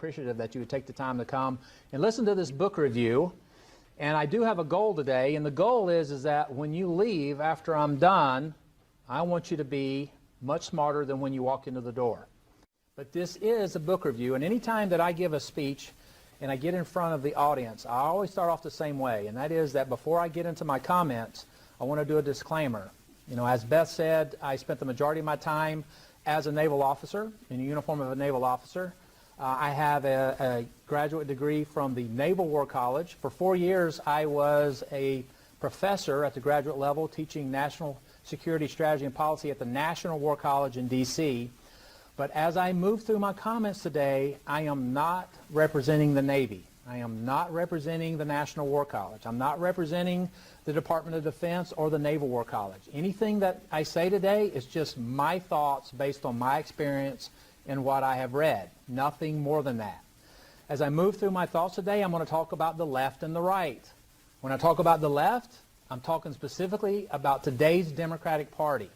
appreciative that you would take the time to come and listen to this book review. And I do have a goal today, and the goal is that when you leave after I'm done, I want you to be much smarter than when you walked into the door. But this is a book review, and any time that I give a speech and I get in front of the audience, I always start off the same way, and that is that before I get into my comments, I want to do a disclaimer. You know, as Beth said, I spent the majority of my time as a naval officer, in the uniform of a naval officer. I have a graduate degree from the Naval War College. For 4 years, I was a professor at the graduate level teaching national security strategy and policy at the National War College in D.C. But as I move through my comments today, I am not representing the Navy. I am not representing the National War College. I'm not representing the Department of Defense or the Naval War College. Anything that I say today is just my thoughts based on my experience and what I have read. Nothing more than that. As I move through my thoughts today, I'm going to talk about the left and the right. When I talk about the left, I'm talking specifically about today's Democratic Party.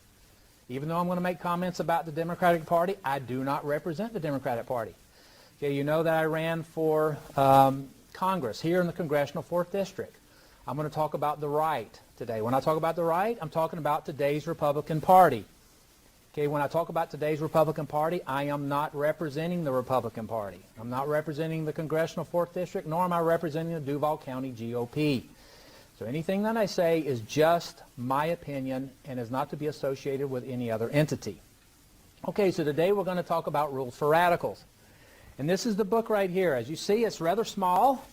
Even though I'm going to make comments about the Democratic Party, I do not represent the Democratic Party. Okay, you know that I ran for Congress here in the Congressional 4th District. I'm going to talk about the right today. When I talk about the right, I'm talking about today's Republican Party. Okay, when I talk about today's Republican Party, I am not representing the Republican Party. I'm not representing the Congressional 4th District, nor am I representing the Duval County GOP. So anything that I say is just my opinion and is not to be associated with any other entity. Okay, so today we're going to talk about rules for radicals. And this is the book right here. As you see, it's rather small.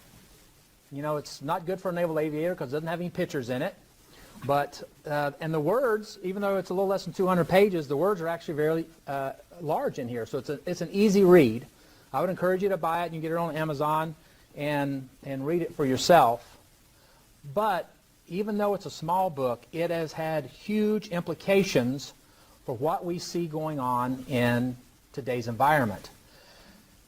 You know, it's not good for a naval aviator because it doesn't have any pictures in it. But, and the words, even though it's a little less than 200 pages, the words are actually very large in here. So it's an easy read. I would encourage you to buy it. You can get it on Amazon and read it for yourself. But even though it's a small book, it has had huge implications for what we see going on in today's environment.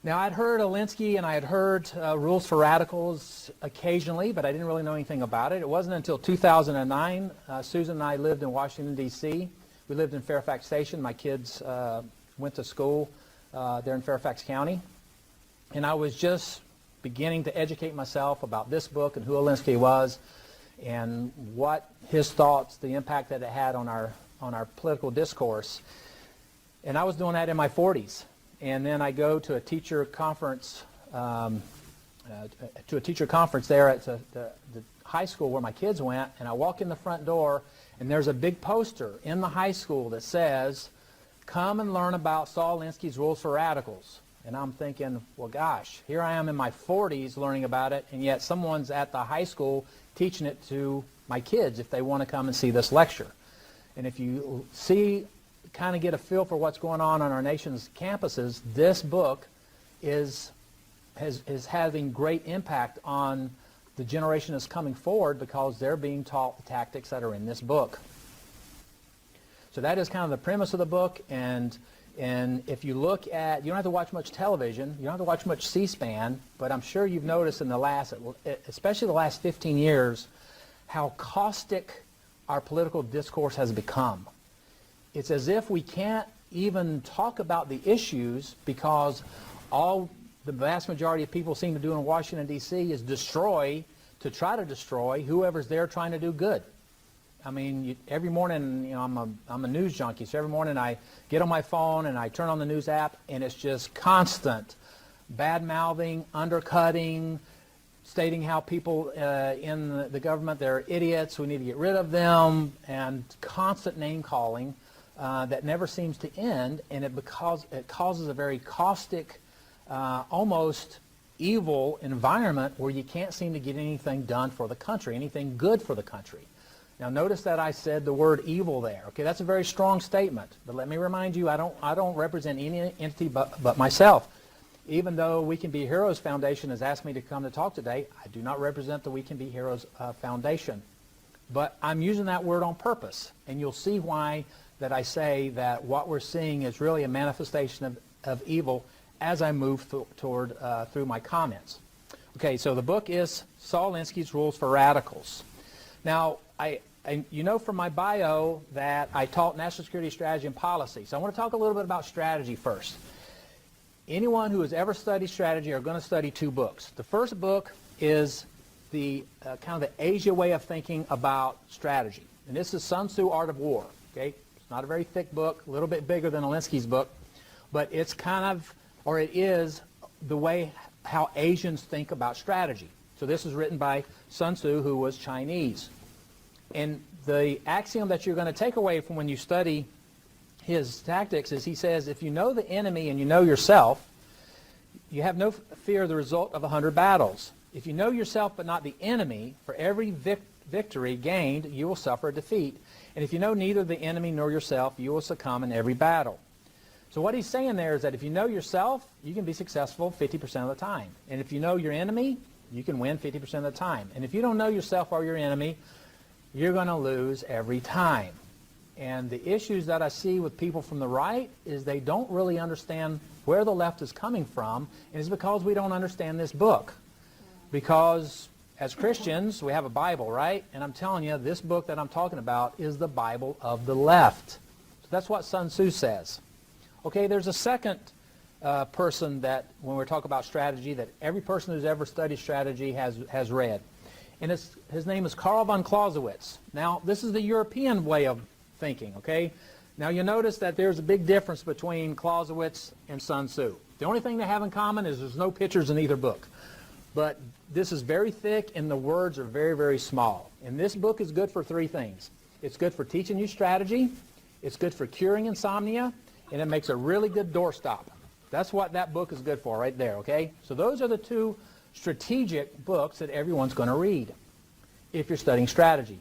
Now, I'd heard Alinsky and I had heard Rules for Radicals occasionally, but I didn't really know anything about it. It wasn't until 2009. Susan and I lived in Washington, D.C. We lived in Fairfax Station. My kids went to school there in Fairfax County. And I was just beginning to educate myself about this book and who Alinsky was and what his thoughts, the impact that it had on our political discourse. And I was doing that in my 40s. And then I go to a teacher conference, there at the high school where my kids went, and I walk in the front door, and there's a big poster in the high school that says, "Come and learn about Saul Alinsky's Rules for Radicals." And I'm thinking, well, gosh, here I am in my 40s learning about it, and yet someone's at the high school teaching it to my kids if they want to come and see this lecture. And if you kind of get a feel for what's going on our nation's campuses, this book is having great impact on the generation that's coming forward because they're being taught the tactics that are in this book. So that is kind of the premise of the book, and if you look at, you don't have to watch much television, you don't have to watch much C-SPAN, but I'm sure you've noticed in the last, especially the last 15 years, how caustic our political discourse has become. It's as if we can't even talk about the issues because all the vast majority of people seem to do in Washington, D.C. is try to destroy whoever's there trying to do good. I mean, every morning, you know, I'm a news junkie, so every morning I get on my phone and I turn on the news app, and it's just constant bad-mouthing, undercutting, stating how people in the government, they're idiots, we need to get rid of them, and constant name-calling. That never seems to end, and it causes a very caustic, almost evil environment where you can't seem to get anything done for the country, anything good for the country. Now notice that I said the word evil there. Okay, that's a very strong statement, but let me remind you, I don't represent any entity but myself. Even though We Can Be Heroes Foundation has asked me to come to talk today, I do not represent the We Can Be Heroes Foundation. But I'm using that word on purpose, and you'll see why that I say that what we're seeing is really a manifestation of evil as I move through my comments. Okay, so the book is Saul Alinsky's Rules for Radicals. Now, you know from my bio that I taught national security strategy and policy, so I want to talk a little bit about strategy first. anyone who has ever studied strategy are going to study two books. The first book is the kind of the Asia way of thinking about strategy. And this is Sun Tzu, Art of War. Okay? It's not a very thick book, a little bit bigger than Alinsky's book, but it's kind of, or it is the way how Asians think about strategy. So this is written by Sun Tzu, who was Chinese. And the axiom that you're going to take away from when you study his tactics is he says, if you know the enemy and you know yourself, you have no fear of the result of 100 battles. If you know yourself but not the enemy, for every victory gained, you will suffer defeat. And if you know neither the enemy nor yourself, you will succumb in every battle. So what he's saying there is that if you know yourself, you can be successful 50% of the time. And if you know your enemy, you can win 50% of the time. And if you don't know yourself or your enemy, you're going to lose every time. And the issues that I see with people from the right is they don't really understand where the left is coming from, and it's because we don't understand this book. Because as Christians, we have a Bible, right? And I'm telling you, this book that I'm talking about is the Bible of the left. So that's what Sun Tzu says. Okay, there's a second person that, when we talk about strategy, that every person who's ever studied strategy has read. And his name is Karl von Clausewitz. Now, this is the European way of thinking, okay? Now, you'll notice that there's a big difference between Clausewitz and Sun Tzu. The only thing they have in common is there's no pictures in either book. But this is very thick, and the words are very, very small. And this book is good for three things. It's good for teaching you strategy, it's good for curing insomnia, and it makes a really good doorstop. That's what that book is good for right there, okay? So those are the two strategic books that everyone's going to read if you're studying strategy.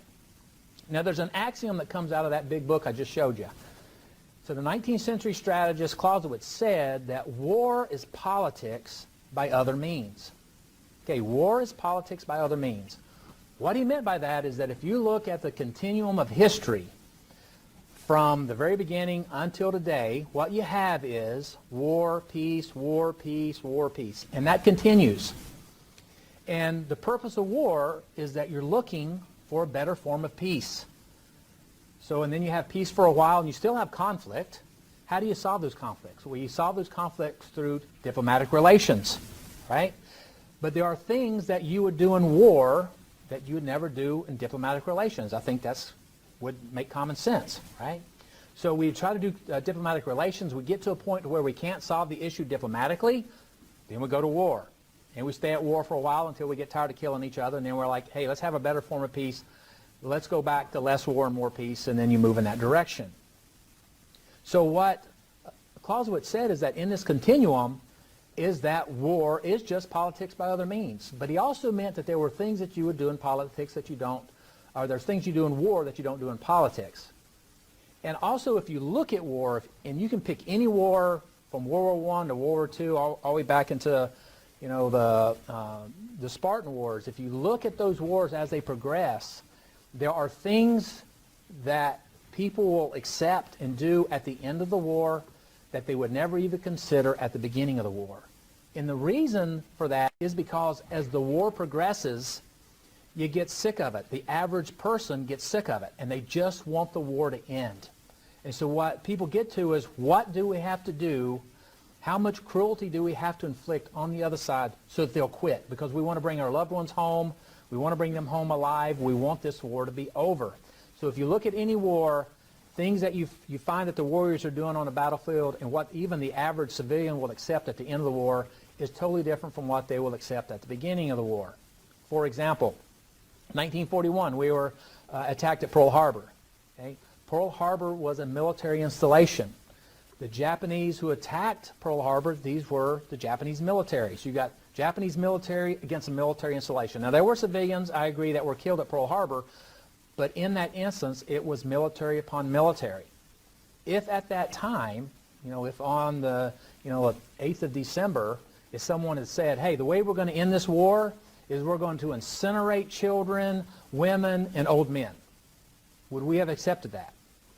Now, there's an axiom that comes out of that big book I just showed you. So the 19th century strategist Clausewitz said that war is politics by other means. Okay, war is politics by other means. What he meant by that is that if you look at the continuum of history from the very beginning until today, what you have is war, peace, war, peace, war, peace. And that continues. And the purpose of war is that you're looking for a better form of peace. So, and then you have peace for a while and you still have conflict. How do you solve those conflicts? Well, you solve those conflicts through diplomatic relations, right? But there are things that you would do in war that you would never do in diplomatic relations. I think that's would make common sense, right? So we try to do diplomatic relations. We get to a point where we can't solve the issue diplomatically, then we go to war. And we stay at war for a while until we get tired of killing each other, and then we're like, hey, let's have a better form of peace. Let's go back to less war and more peace, and then you move in that direction. So what Clausewitz said is that in this continuum is that war is just politics by other means. But he also meant that there were things that you would do in politics that you don't, or there's things you do in war that you don't do in politics. And also, if you look at war, and you can pick any war from World War I to World War II, all the way back into the Spartan Wars, if you look at those wars as they progress, there are things that people will accept and do at the end of the war that they would never even consider at the beginning of the war. And the reason for that is because as the war progresses, you get sick of it. The average person gets sick of it, and they just want the war to end. And so what people get to is, what do we have to do? How much cruelty do we have to inflict on the other side so that they'll quit? Because we want to bring our loved ones home. We want to bring them home alive. We want this war to be over. So if you look at any war, things that you find that the warriors are doing on the battlefield and what even the average civilian will accept at the end of the war is totally different from what they will accept at the beginning of the war. For example, 1941, we were attacked at Pearl Harbor. Okay? Pearl Harbor was a military installation. The Japanese who attacked Pearl Harbor, these were the Japanese military. So you got Japanese military against a military installation. Now, there were civilians, I agree, that were killed at Pearl Harbor, but in that instance, it was military upon military. If at that time, if on the 8th of December, if someone had said, hey, the way we're going to end this war is we're going to incinerate children, women, and old men, would we have accepted that?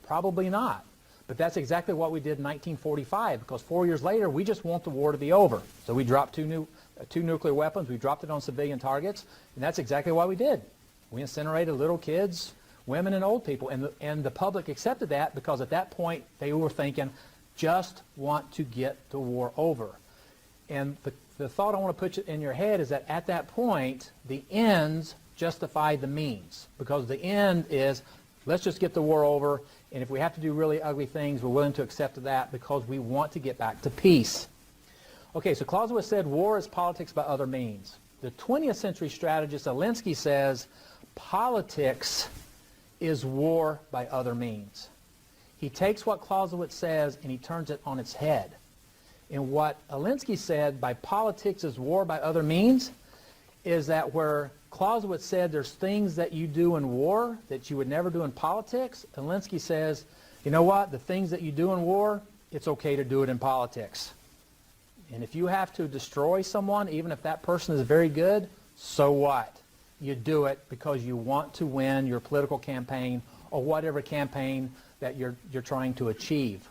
Probably not. But that's exactly what we did in 1945, because 4 years later, we just want the war to be over. So we dropped two nuclear weapons. We dropped it on civilian targets, and that's exactly what we did. We incinerated little kids, women, and old people, and the public accepted that because at that point they were thinking, just want to get the war over. And the thought I want to put in your head is that at that point, the ends justify the means. Because the end is, let's just get the war over, and if we have to do really ugly things, we're willing to accept that because we want to get back to peace. Okay, so Clausewitz said war is politics by other means. The 20th century strategist Alinsky says politics is war by other means. He takes what Clausewitz says and he turns it on its head. And what Alinsky said by politics is war by other means is that where Clausewitz said there's things that you do in war that you would never do in politics, Alinsky says, you know what, the things that you do in war, it's okay to do it in politics. And if you have to destroy someone, even if that person is very good, so what? You do it because you want to win your political campaign or whatever campaign that you're trying to achieve.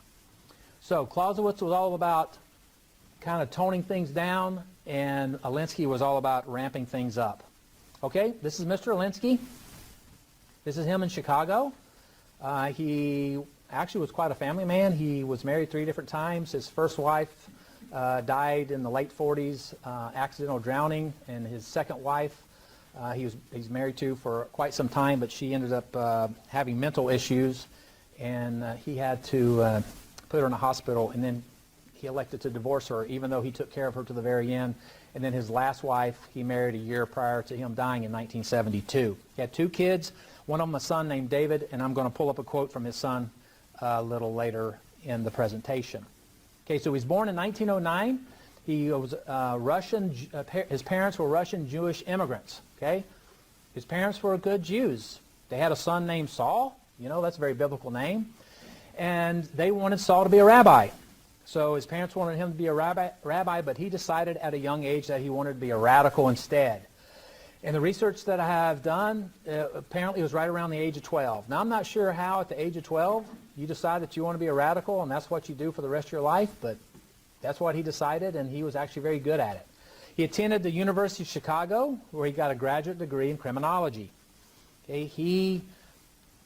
So Clausewitz was all about kind of toning things down, and Alinsky was all about ramping things up. Okay, this is Mr. Alinsky. This is him in Chicago. He actually was quite a family man. He was married 3 different times. His first wife died in the late 40s, accidental drowning, and his second wife he's married to for quite some time, but she ended up having mental issues, and he had to put her in a hospital, and then he elected to divorce her, even though he took care of her to the very end. And then his last wife, he married a year prior to him dying in 1972. He had 2 kids, one of them a son named David, and I'm going to pull up a quote from his son a little later in the presentation. Okay, so he was born in 1909. He was Russian. His parents were Russian Jewish immigrants. Okay, his parents were good Jews. They had a son named Saul. You know, that's a very biblical name. And they wanted Saul to be a rabbi. So his parents wanted him to be a rabbi, but he decided at a young age that he wanted to be a radical instead. And the research that I have done, apparently it was right around the age of 12. Now, I'm not sure how at the age of 12 you decide that you want to be a radical and that's what you do for the rest of your life, but that's what he decided, and he was actually very good at it. He attended the University of Chicago, where he got a graduate degree in criminology. Okay, he,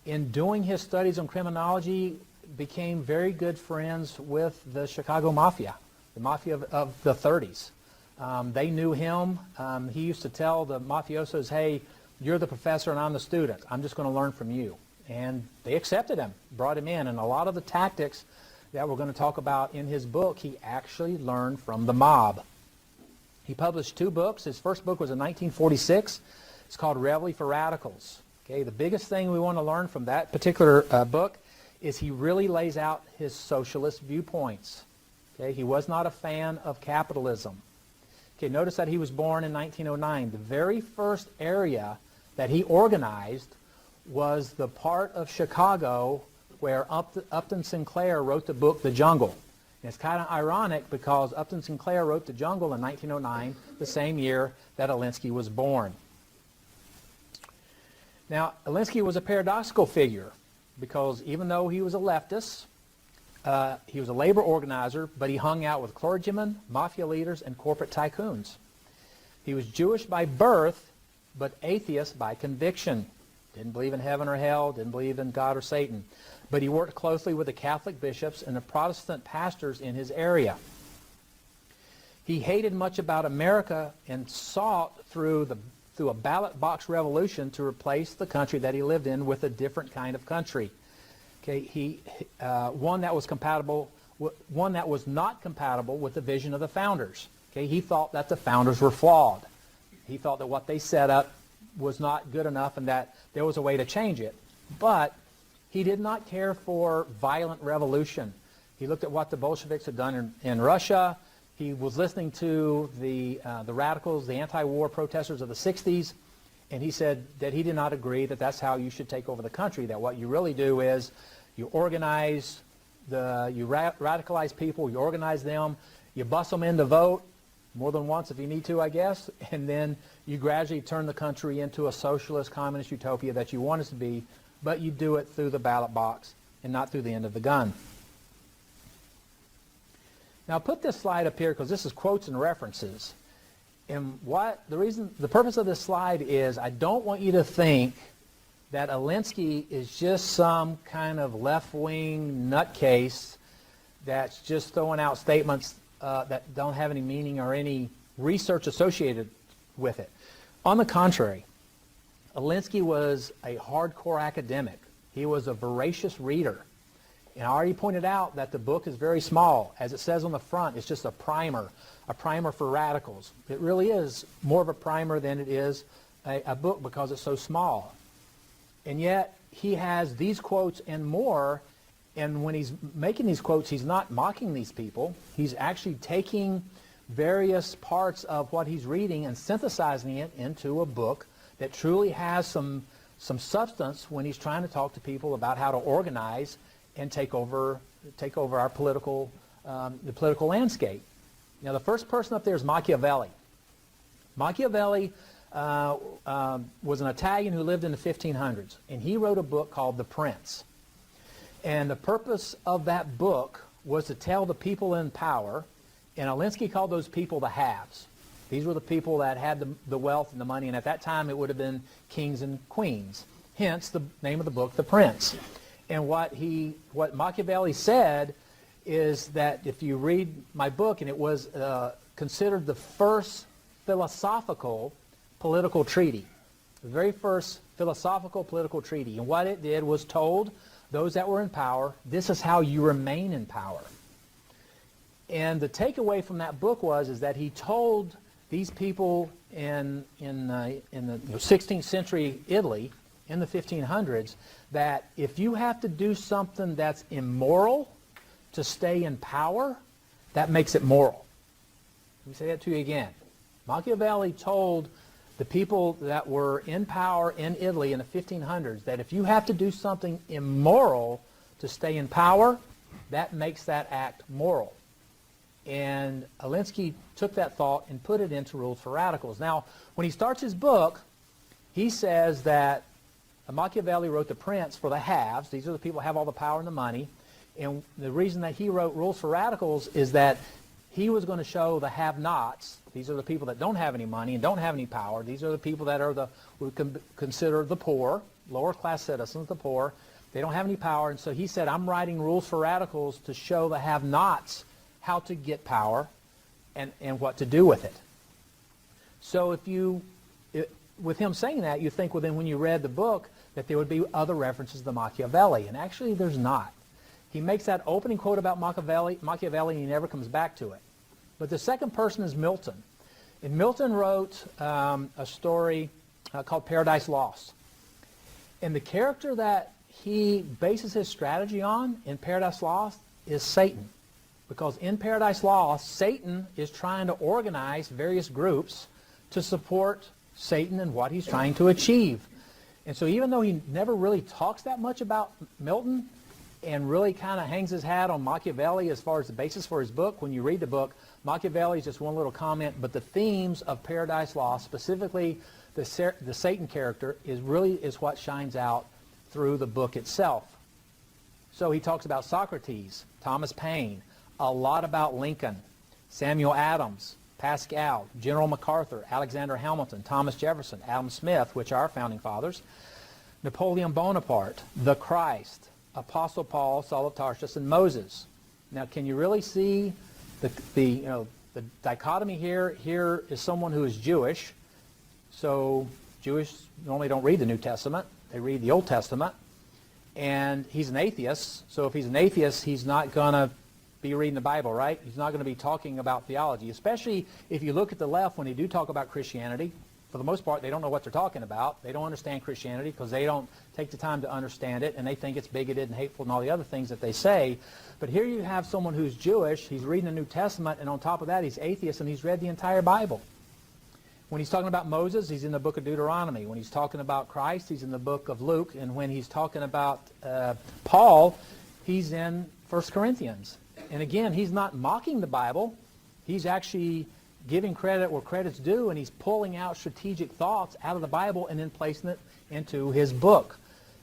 in doing his studies on criminology, became very good friends with the Chicago Mafia, the Mafia of the 30s. They knew him. He used to tell the mafiosos, hey, you're the professor and I'm the student. I'm just going to learn from you. And they accepted him, brought him in. And a lot of the tactics that we're going to talk about in his book, he actually learned from the mob. He published 2 books. His first book was in 1946. It's called Reveille for Radicals. Okay, the biggest thing we want to learn from that particular book is he really lays out his socialist viewpoints. Okay, he was not a fan of capitalism. Okay, notice that he was born in 1909. The very first area that he organized was the part of Chicago where Upton Sinclair wrote the book The Jungle. And it's kind of ironic because Upton Sinclair wrote The Jungle in 1909, the same year that Alinsky was born. Now, Alinsky was a paradoxical figure because even though he was a leftist, he was a labor organizer, but he hung out with clergymen, mafia leaders, and corporate tycoons. He was Jewish by birth, but atheist by conviction. Didn't believe in heaven or hell, didn't believe in God or Satan. But he worked closely with the Catholic bishops and the Protestant pastors in his area. He hated much about America and sought through a ballot box revolution to replace the country that he lived in with a different kind of country. Okay, one that was not compatible with the vision of the founders. Okay, he thought that the founders were flawed. He thought that what they set up was not good enough and that there was a way to change it. But he did not care for violent revolution. He looked at what the Bolsheviks had done in Russia. He was listening to the radicals, the anti-war protesters of the 60s, and he said that he did not agree that that's how you should take over the country, that what you really do is you organize, you radicalize people, you organize them, you bust them in to vote, more than once if you need to, I guess, and then you gradually turn the country into a socialist, communist utopia that you want it to be, but you do it through the ballot box and not through the end of the gun. Now, put this slide up here because this is quotes and references. And the purpose of this slide is I don't want you to think that Alinsky is just some kind of left-wing nutcase that's just throwing out statements that don't have any meaning or any research associated with it. On the contrary, Alinsky was a hardcore academic. He was a voracious reader. And I already pointed out that the book is very small. As it says on the front, it's just a primer for radicals. It really is more of a primer than it is a book because it's so small. And yet, he has these quotes and more, and when he's making these quotes, he's not mocking these people. He's actually taking various parts of what he's reading and synthesizing it into a book that truly has some substance when he's trying to talk to people about how to organize and take over our political the political landscape. Now, the first person up there is Machiavelli. Machiavelli was an Italian who lived in the 1500s, and he wrote a book called The Prince. And the purpose of that book was to tell the people in power, and Alinsky called those people the haves. These were the people that had the wealth and the money, and at that time it would have been kings and queens. Hence the name of the book, The Prince. And what Machiavelli said is that if you read my book, and it was considered the first philosophical political treaty, the very first philosophical political treaty. And what it did was told those that were in power, this is how you remain in power. And the takeaway from that book is that he told these people in the 16th century Italy, in the 1500s, that if you have to do something that's immoral to stay in power, that makes it moral. Let me say that to you again. Machiavelli told the people that were in power in Italy in the 1500s that if you have to do something immoral to stay in power, that makes that act moral. And Alinsky took that thought and put it into Rules for Radicals. Now, when he starts his book, he says that Machiavelli wrote The Prince for the haves. These are the people who have all the power and the money. And the reason that he wrote Rules for Radicals is that he was going to show the have-nots. These are the people that don't have any money and don't have any power. These are the people that are we consider the poor, lower-class citizens, the poor. They don't have any power. And so he said, I'm writing Rules for Radicals to show the have-nots how to get power and what to do with it. So with him saying that, you think, well, then when you read the book, that there would be other references to Machiavelli. And actually, there's not. He makes that opening quote about Machiavelli, and he never comes back to it. But the second person is Milton. And Milton wrote a story called Paradise Lost. And the character that he bases his strategy on in Paradise Lost is Satan. Because in Paradise Lost, Satan is trying to organize various groups to support Satan and what he's trying to achieve. And so even though he never really talks that much about Milton and really kind of hangs his hat on Machiavelli as far as the basis for his book, when you read the book, Machiavelli is just one little comment, but the themes of Paradise Lost, specifically the Satan character, is what shines out through the book itself. So he talks about Socrates, Thomas Paine, a lot about Lincoln, Samuel Adams, Pascal, General MacArthur, Alexander Hamilton, Thomas Jefferson, Adam Smith, which are our founding fathers, Napoleon Bonaparte, the Christ, Apostle Paul, Saul of Tarsus, and Moses. Now, can you really see the dichotomy here? Here is someone who is Jewish. So Jewish normally don't read the New Testament. They read the Old Testament. And he's an atheist. So if he's an atheist, he's not going to be reading the Bible, right? He's not going to be talking about theology, especially if you look at the left when they do talk about Christianity. For the most part, they don't know what they're talking about. They don't understand Christianity because they don't take the time to understand it, and they think it's bigoted and hateful and all the other things that they say. But here you have someone who's Jewish, he's reading the New Testament, and on top of that, he's atheist, and he's read the entire Bible. When he's talking about Moses, he's in the book of Deuteronomy. When he's talking about Christ, he's in the book of Luke. And when he's talking about Paul, he's in 1 Corinthians. And again, he's not mocking the Bible. He's actually giving credit where credit's due, and he's pulling out strategic thoughts out of the Bible and then placing it into his book.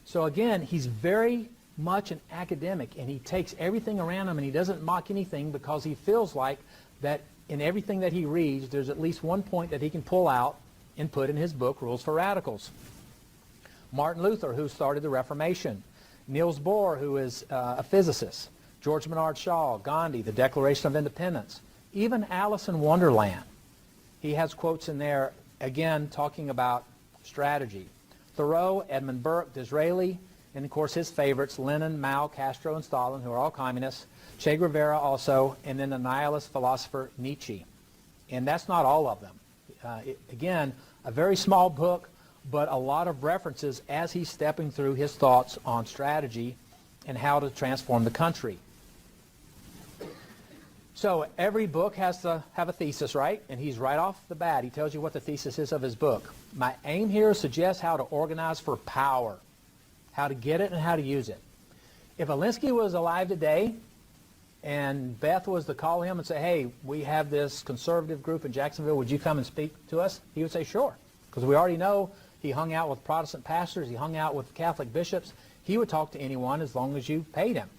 So again, he's very much an academic, and he takes everything around him, and he doesn't mock anything because he feels like that in everything that he reads, there's at least one point that he can pull out and put in his book, Rules for Radicals. Martin Luther, who started the Reformation. Niels Bohr, who is a physicist. George Bernard Shaw, Gandhi, the Declaration of Independence. Even Alice in Wonderland, he has quotes in there, again, talking about strategy. Thoreau, Edmund Burke, Disraeli, and of course his favorites, Lenin, Mao, Castro, and Stalin, who are all communists. Che Guevara also, and then the nihilist philosopher Nietzsche. And that's not all of them. Again, a very small book, but a lot of references as he's stepping through his thoughts on strategy and how to transform the country. So every book has to have a thesis, right? And he's right off the bat. He tells you what the thesis is of his book. My aim here is to suggest how to organize for power, how to get it and how to use it. If Alinsky was alive today and Beth was to call him and say, hey, we have this conservative group in Jacksonville, would you come and speak to us? He would say, sure, because we already know he hung out with Protestant pastors, he hung out with Catholic bishops. He would talk to anyone as long as you paid him.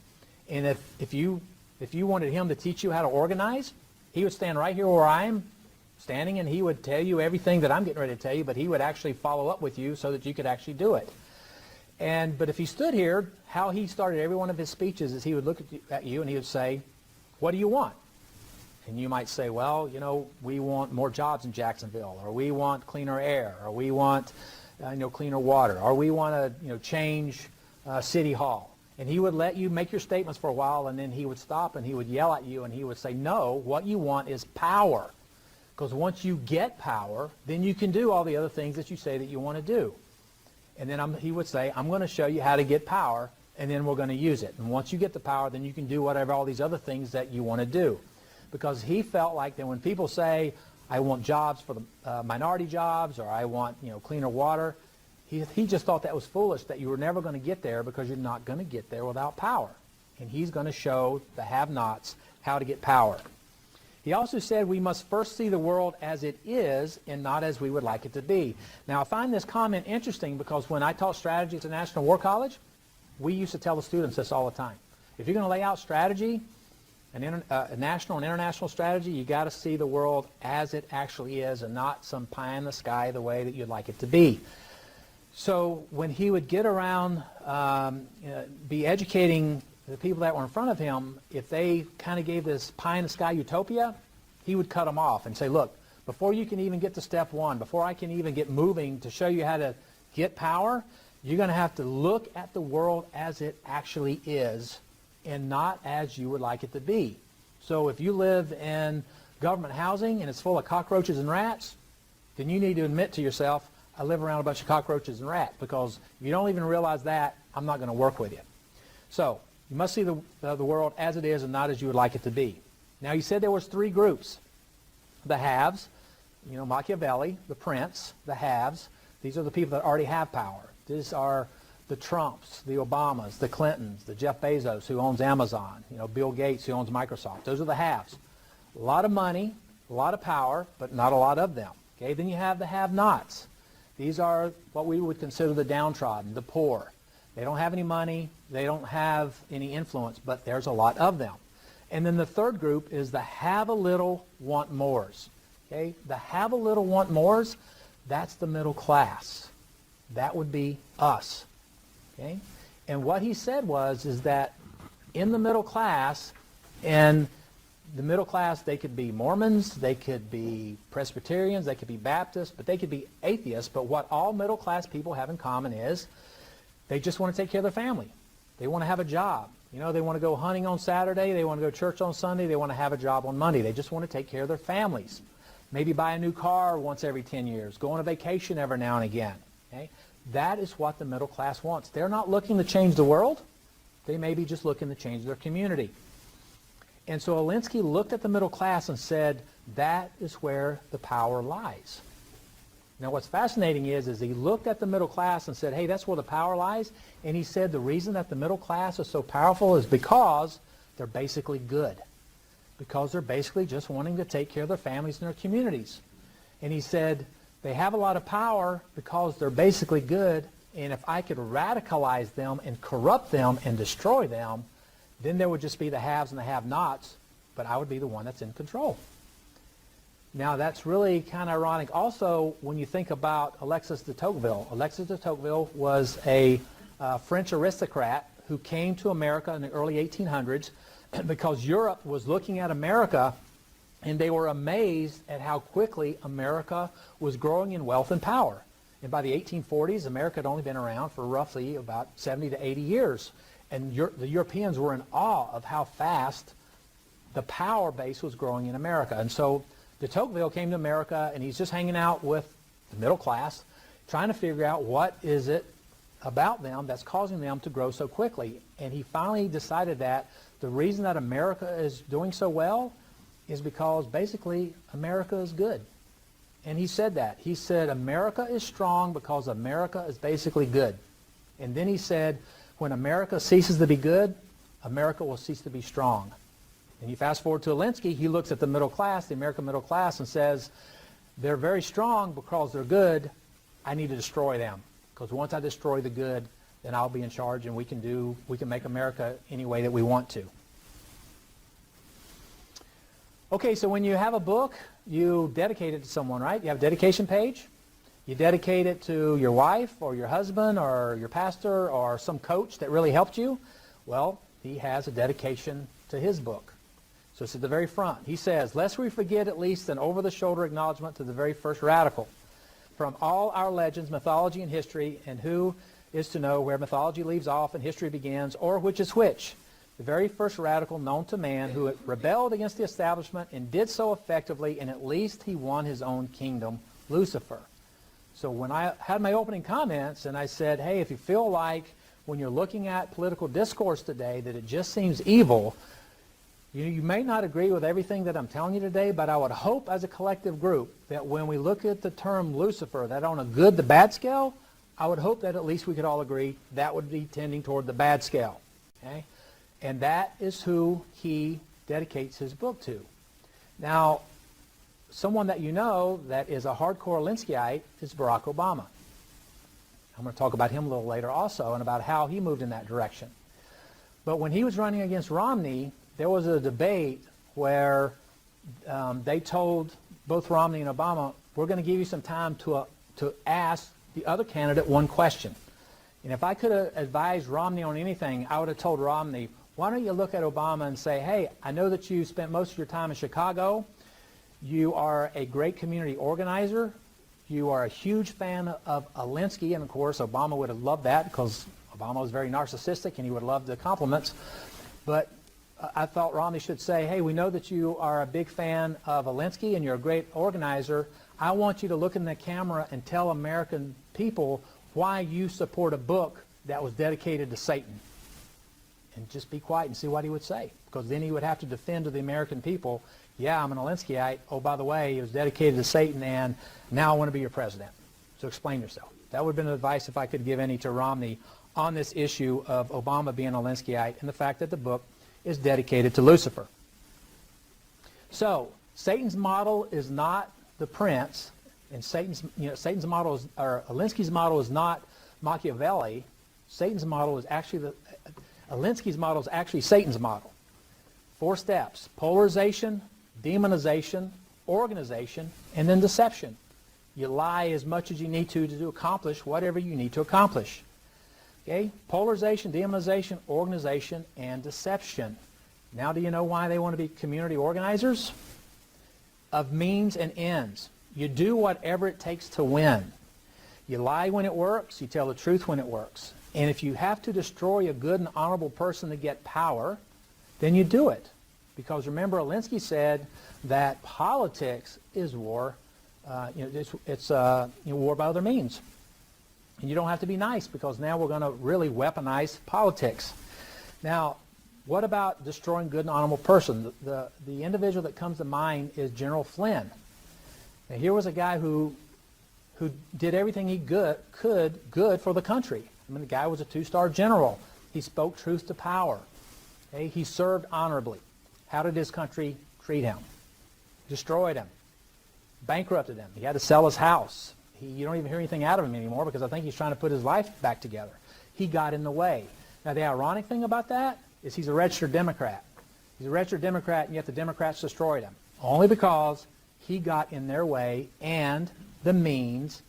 And if you wanted him to teach you how to organize, he would stand right here where I am standing, and he would tell you everything that I'm getting ready to tell you, but he would actually follow up with you so that you could actually do it. But if he stood here, how he started every one of his speeches is he would look at you and he would say, what do you want? And you might say, well, you know, we want more jobs in Jacksonville, or we want cleaner air, or we want cleaner water, or we want to change City Hall. And he would let you make your statements for a while, and then he would stop and he would yell at you and he would say, no, what you want is power. Because once you get power, then you can do all the other things that you say that you want to do. And then he would say, I'm going to show you how to get power, and then we're going to use it. And once you get the power, then you can do whatever, all these other things that you want to do. Because he felt like that when people say, I want jobs for the minority jobs, or I want cleaner water, he just thought that was foolish, that you were never going to get there because you're not going to get there without power. And he's going to show the have-nots how to get power. He also said we must first see the world as it is and not as we would like it to be. Now, I find this comment interesting because when I taught strategy at the National War College, we used to tell the students this all the time. If you're going to lay out strategy, a national and international strategy, you got to see the world as it actually is and not some pie in the sky the way that you'd like it to be. So when he would get around, be educating the people that were in front of him, if they kind of gave this pie-in-the-sky utopia, he would cut them off and say, look, before you can even get to step one, before I can even get moving to show you how to get power, you're going to have to look at the world as it actually is and not as you would like it to be. So if you live in government housing and it's full of cockroaches and rats, then you need to admit to yourself, I live around a bunch of cockroaches and rats, because if you don't even realize that, I'm not going to work with you. So you must see the world as it is and not as you would like it to be. Now, you said there was three groups. The haves, Machiavelli, the prince, the haves. These are the people that already have power. These are the Trumps, the Obamas, the Clintons, the Jeff Bezos, who owns Amazon, Bill Gates, who owns Microsoft. Those are the haves. A lot of money, a lot of power, but not a lot of them. Okay, then you have the have-nots. These are what we would consider the downtrodden, the poor. They don't have any money, they don't have any influence, but there's a lot of them. And then the third group is the have a little, want mores. Okay? The have a little, want mores, that's the middle class. That would be us. Okay? And what he said is that in the middle class, and the middle class, they could be Mormons, they could be Presbyterians, they could be Baptists, but they could be atheists. But what all middle class people have in common is they just want to take care of their family. They want to have a job. They want to go hunting on Saturday, they want to go to church on Sunday, they want to have a job on Monday. They just want to take care of their families. Maybe buy a new car once every 10 years, go on a vacation every now and again. Okay? That is what the middle class wants. They're not looking to change the world. They may be just looking to change their community. And so Alinsky looked at the middle class and said, that is where the power lies. Now what's fascinating is he looked at the middle class and said, hey, that's where the power lies. And he said the reason that the middle class is so powerful is because they're basically good. Because they're basically just wanting to take care of their families and their communities. And he said they have a lot of power because they're basically good, and if I could radicalize them and corrupt them and destroy them, then there would just be the haves and the have-nots, but I would be the one that's in control. Now, that's really kind of ironic. Also, when you think about Alexis de Tocqueville. Alexis de Tocqueville was a French aristocrat who came to America in the early 1800s because Europe was looking at America And they were amazed at how quickly America was growing in wealth and power. And by the 1840s, America had only been around for roughly about 70 to 80 years. And the Europeans were in awe of how fast the power base was growing in America. And so de Tocqueville came to America, and he's just hanging out with the middle class, trying to figure out what is it about them that's causing them to grow so quickly. And he finally decided that the reason that America is doing so well is because basically America is good. And he said that. He said America is strong because America is basically good. And then he said when America ceases to be good, America will cease to be strong. And you fast forward to Alinsky, he looks at the middle class, the American middle class, and says, they're very strong because they're good. I need to destroy them. Because once I destroy the good, then I'll be in charge, and we can make America any way that we want to. Okay, so when you have a book, you dedicate it to someone, right? You have a dedication page. You dedicate it to your wife or your husband or your pastor or some coach that really helped you. Well, he has a dedication to his book. So it's at the very front. He says, lest we forget at least an over-the-shoulder acknowledgement to the very first radical. From all our legends, mythology, and history, and who is to know where mythology leaves off and history begins, or which is which? The very first radical known to man who rebelled against the establishment and did so effectively, and at least he won his own kingdom, Lucifer. So when I had my opening comments and I said, hey, if you feel like when you're looking at political discourse today that it just seems evil, you may not agree with everything that I'm telling you today, but I would hope as a collective group that when we look at the term Lucifer, that on a good to bad scale, I would hope that at least we could all agree that would be tending toward the bad scale. Okay? And that is who he dedicates his book to. Now, someone that you know that is a hardcore Alinskyite is Barack Obama. I'm going to talk about him a little later also and about how he moved in that direction. But when he was running against Romney, there was a debate where they told both Romney and Obama, we're going to give you some time to ask the other candidate one question. And if I could have advised Romney on anything, I would have told Romney, why don't you look at Obama and say, hey, I know that you spent most of your time in Chicago. You are a great community organizer. You are a huge fan of Alinsky. And, of course, Obama would have loved that because Obama was very narcissistic and he would have loved the compliments. But I thought Romney should say, hey, we know that you are a big fan of Alinsky and you're a great organizer. I want you to look in the camera and tell American people why you support a book that was dedicated to Satan. And just be quiet and see what he would say. Because then he would have to defend to the American people, yeah, I'm an Alinskyite. Oh, by the way, it was dedicated to Satan, and now I want to be your president. So explain yourself. That would have been advice if I could give any to Romney on this issue of Obama being an Alinskyite and the fact that the book is dedicated to Lucifer. So Satan's model is not the prince, and Satan's model is, or Alinsky's model is not Machiavelli. Satan's model is actually Alinsky's model is actually Satan's model. 4 steps: polarization, demonization, organization, and then deception. You lie as much as you need to accomplish whatever you need to accomplish. Okay? Polarization, demonization, organization, and deception. Now do you know why they want to be community organizers? Of means and ends. You do whatever it takes to win. You lie when it works. You tell the truth when it works. And if you have to destroy a good and honorable person to get power, then you do it. Because remember, Alinsky said that politics is war. It's war by other means. And you don't have to be nice because now we're going to really weaponize politics. Now, what about destroying good and honorable person? The individual that comes to mind is General Flynn. Now, here was a guy who did everything he could for the country. I mean, the guy was a 2-star general. He spoke truth to power. Okay? He served honorably. How did his country treat him? Destroyed him. Bankrupted him. He had to sell his house. You don't even hear anything out of him anymore because I think he's trying to put his life back together. He got in the way. Now, the ironic thing about that is he's a registered Democrat. He's a registered Democrat, and yet the Democrats destroyed him. Only because he got in their way, and the means,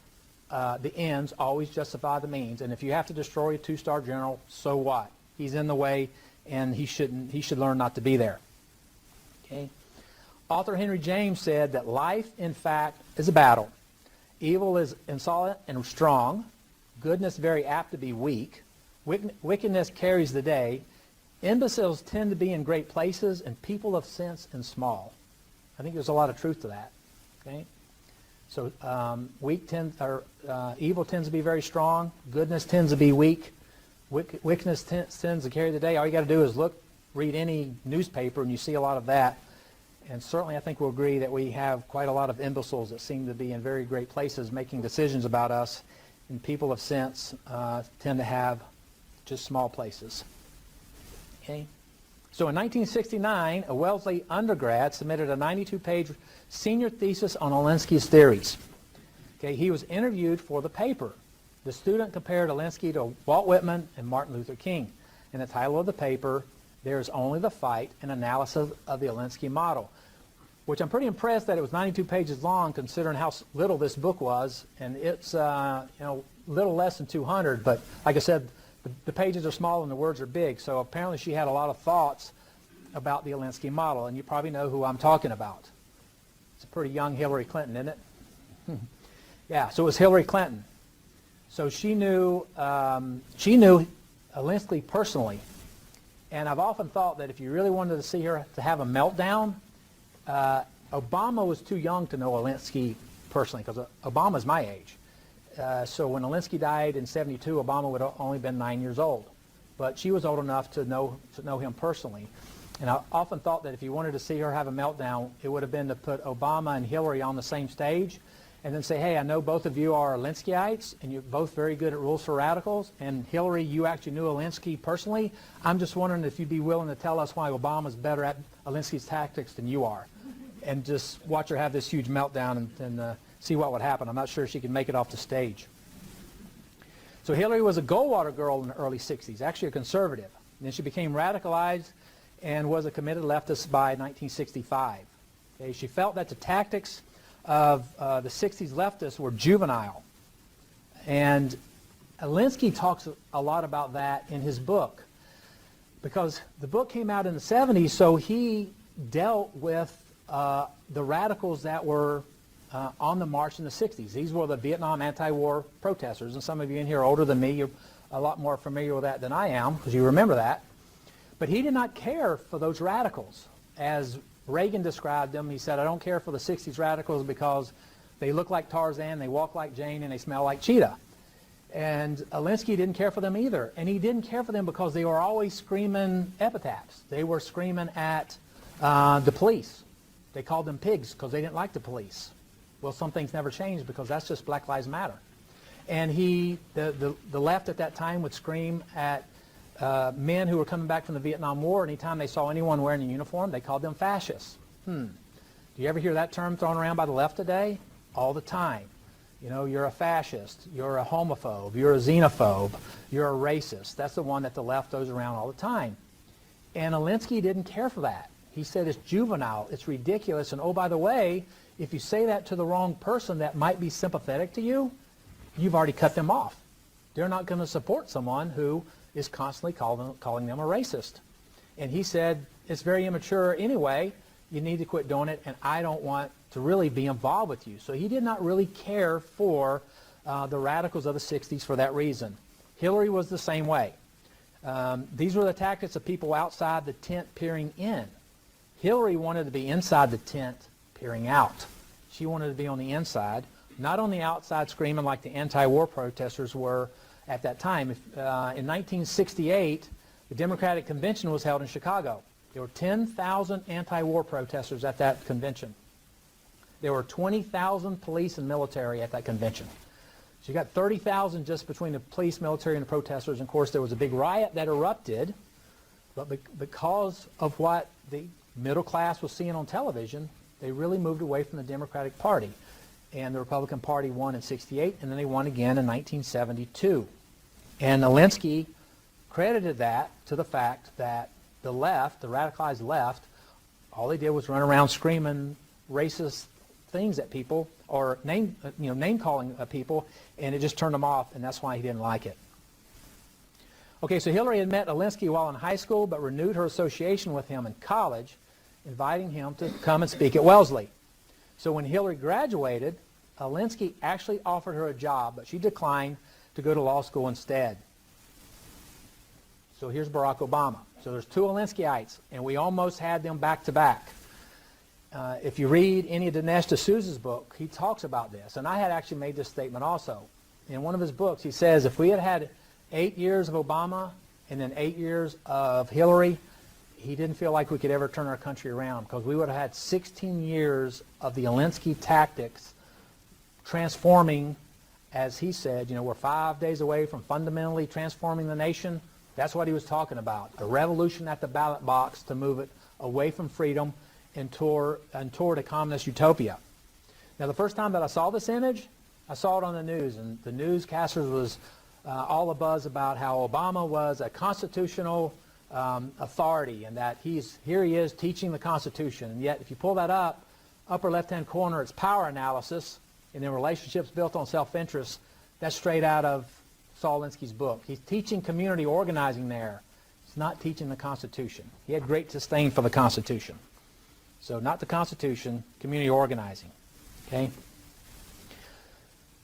the ends always justify the means. And if you have to destroy a 2-star general, so what? He's in the way, and he should learn not to be there. Okay? Author Henry James said that life, in fact, is a battle. Evil is insolent and strong. Goodness very apt to be weak. Wickedness carries the day. Imbeciles tend to be in great places, and people of sense in small. I think there's a lot of truth to that. Okay, so evil tends to be very strong. Goodness tends to be weak. Wickedness tends to carry the day. All you got to do is read any newspaper, and you see a lot of that. And certainly, I think we'll agree that we have quite a lot of imbeciles that seem to be in very great places making decisions about us, and people of sense tend to have just small places. Okay. So in 1969, a Wellesley undergrad submitted a 92-page senior thesis on Alinsky's theories. Okay, he was interviewed for the paper. The student compared Alinsky to Walt Whitman and Martin Luther King. And the title of the paper, There's Only the Fight, an Analysis of the Alinsky Model, which I'm pretty impressed that it was 92 pages long considering how little this book was. And it's little less than 200, but like I said, the pages are small and the words are big, so apparently she had a lot of thoughts about the Alinsky model, and you probably know who I'm talking about. It's a pretty young Hillary Clinton, isn't it? Yeah, so it was Hillary Clinton. So she knew Alinsky personally, and I've often thought that if you really wanted to see her to have a meltdown, Obama was too young to know Alinsky personally, because Obama's my age. So when Alinsky died in '72, Obama would have only been 9 years old. But she was old enough to know him personally. And I often thought that if you wanted to see her have a meltdown, it would have been to put Obama and Hillary on the same stage and then say, hey, I know both of you are Alinskyites, and you're both very good at rules for radicals. And Hillary, you actually knew Alinsky personally. I'm just wondering if you'd be willing to tell us why Obama's better at Alinsky's tactics than you are. And just watch her have this huge meltdown and see what would happen. I'm not sure she could make it off the stage. So Hillary was a Goldwater girl in the early 60s, actually a conservative. And then she became radicalized and was a committed leftist by 1965. Okay, she felt that the tactics of the 60s leftists were juvenile. And Alinsky talks a lot about that in his book, because the book came out in the 70s, so he dealt with the radicals that were on the march in the 60s. These were the Vietnam anti-war protesters, and some of you in here are older than me. You're a lot more familiar with that than I am, because you remember that. But he did not care for those radicals. As Reagan described them, he said, I don't care for the 60s radicals because they look like Tarzan, they walk like Jane, and they smell like Cheetah. And Alinsky didn't care for them either. And he didn't care for them because they were always screaming epitaphs. They were screaming at the police. They called them pigs because they didn't like the police. Well, some things never changed because that's just Black Lives Matter. And the left at that time would scream at men who were coming back from the Vietnam War. Anytime they saw anyone wearing a uniform, they called them fascists. Do you ever hear that term thrown around by the left today? All the time. You know, you're a fascist, you're a homophobe, you're a xenophobe, you're a racist. That's the one that the left throws around all the time. And Alinsky didn't care for that. He said it's juvenile, it's ridiculous, and oh, by the way, if you say that to the wrong person that might be sympathetic to you, you've already cut them off. They're not going to support someone who is constantly calling them a racist. And he said, it's very immature anyway, you need to quit doing it, and I don't want to really be involved with you. So he did not really care for the radicals of the 60s for that reason. Hillary was the same way. These were the tactics of people outside the tent peering in. Hillary wanted to be inside the tent peering out. She wanted to be on the inside, not on the outside screaming like the anti-war protesters were at that time. In 1968, the Democratic Convention was held in Chicago. There were 10,000 anti-war protesters at that convention. There were 20,000 police and military at that convention. So you got 30,000 just between the police, military, and the protesters. And of course, there was a big riot that erupted. But because of what the middle class was seeing on television, they really moved away from the Democratic Party. And the Republican Party won in '68, and then they won again in 1972. And Alinsky credited that to the fact that the left, the radicalized left, all they did was run around screaming racist things at people, or name-calling people, and it just turned them off, and that's why he didn't like it. Okay, so Hillary had met Alinsky while in high school, but renewed her association with him in college, inviting him to come and speak at Wellesley. So when Hillary graduated, Alinsky actually offered her a job, but she declined to go to law school instead. So here's Barack Obama. So there's two Alinskyites, and we almost had them back to back. If you read any of Dinesh D'Souza's book, he talks about this. And I had actually made this statement also. In one of his books, he says, if we had had 8 years of Obama and then 8 years of Hillary, he didn't feel like we could ever turn our country around, because we would have had 16 years of the Alinsky tactics transforming, as he said, we're 5 days away from fundamentally transforming the nation. That's what he was talking about, the revolution at the ballot box to move it away from freedom and toward a communist utopia. Now, the first time that I saw this image, I saw it on the news, and the newscasters was all abuzz about how Obama was a constitutional authority, and that here he is teaching the Constitution. And yet, if you pull that up, upper left-hand corner, it's power analysis, and then relationships built on self-interest. That's straight out of Saul Alinsky's book. He's teaching community organizing there. He's not teaching the Constitution. He had great disdain for the Constitution. So not the Constitution, community organizing. Okay?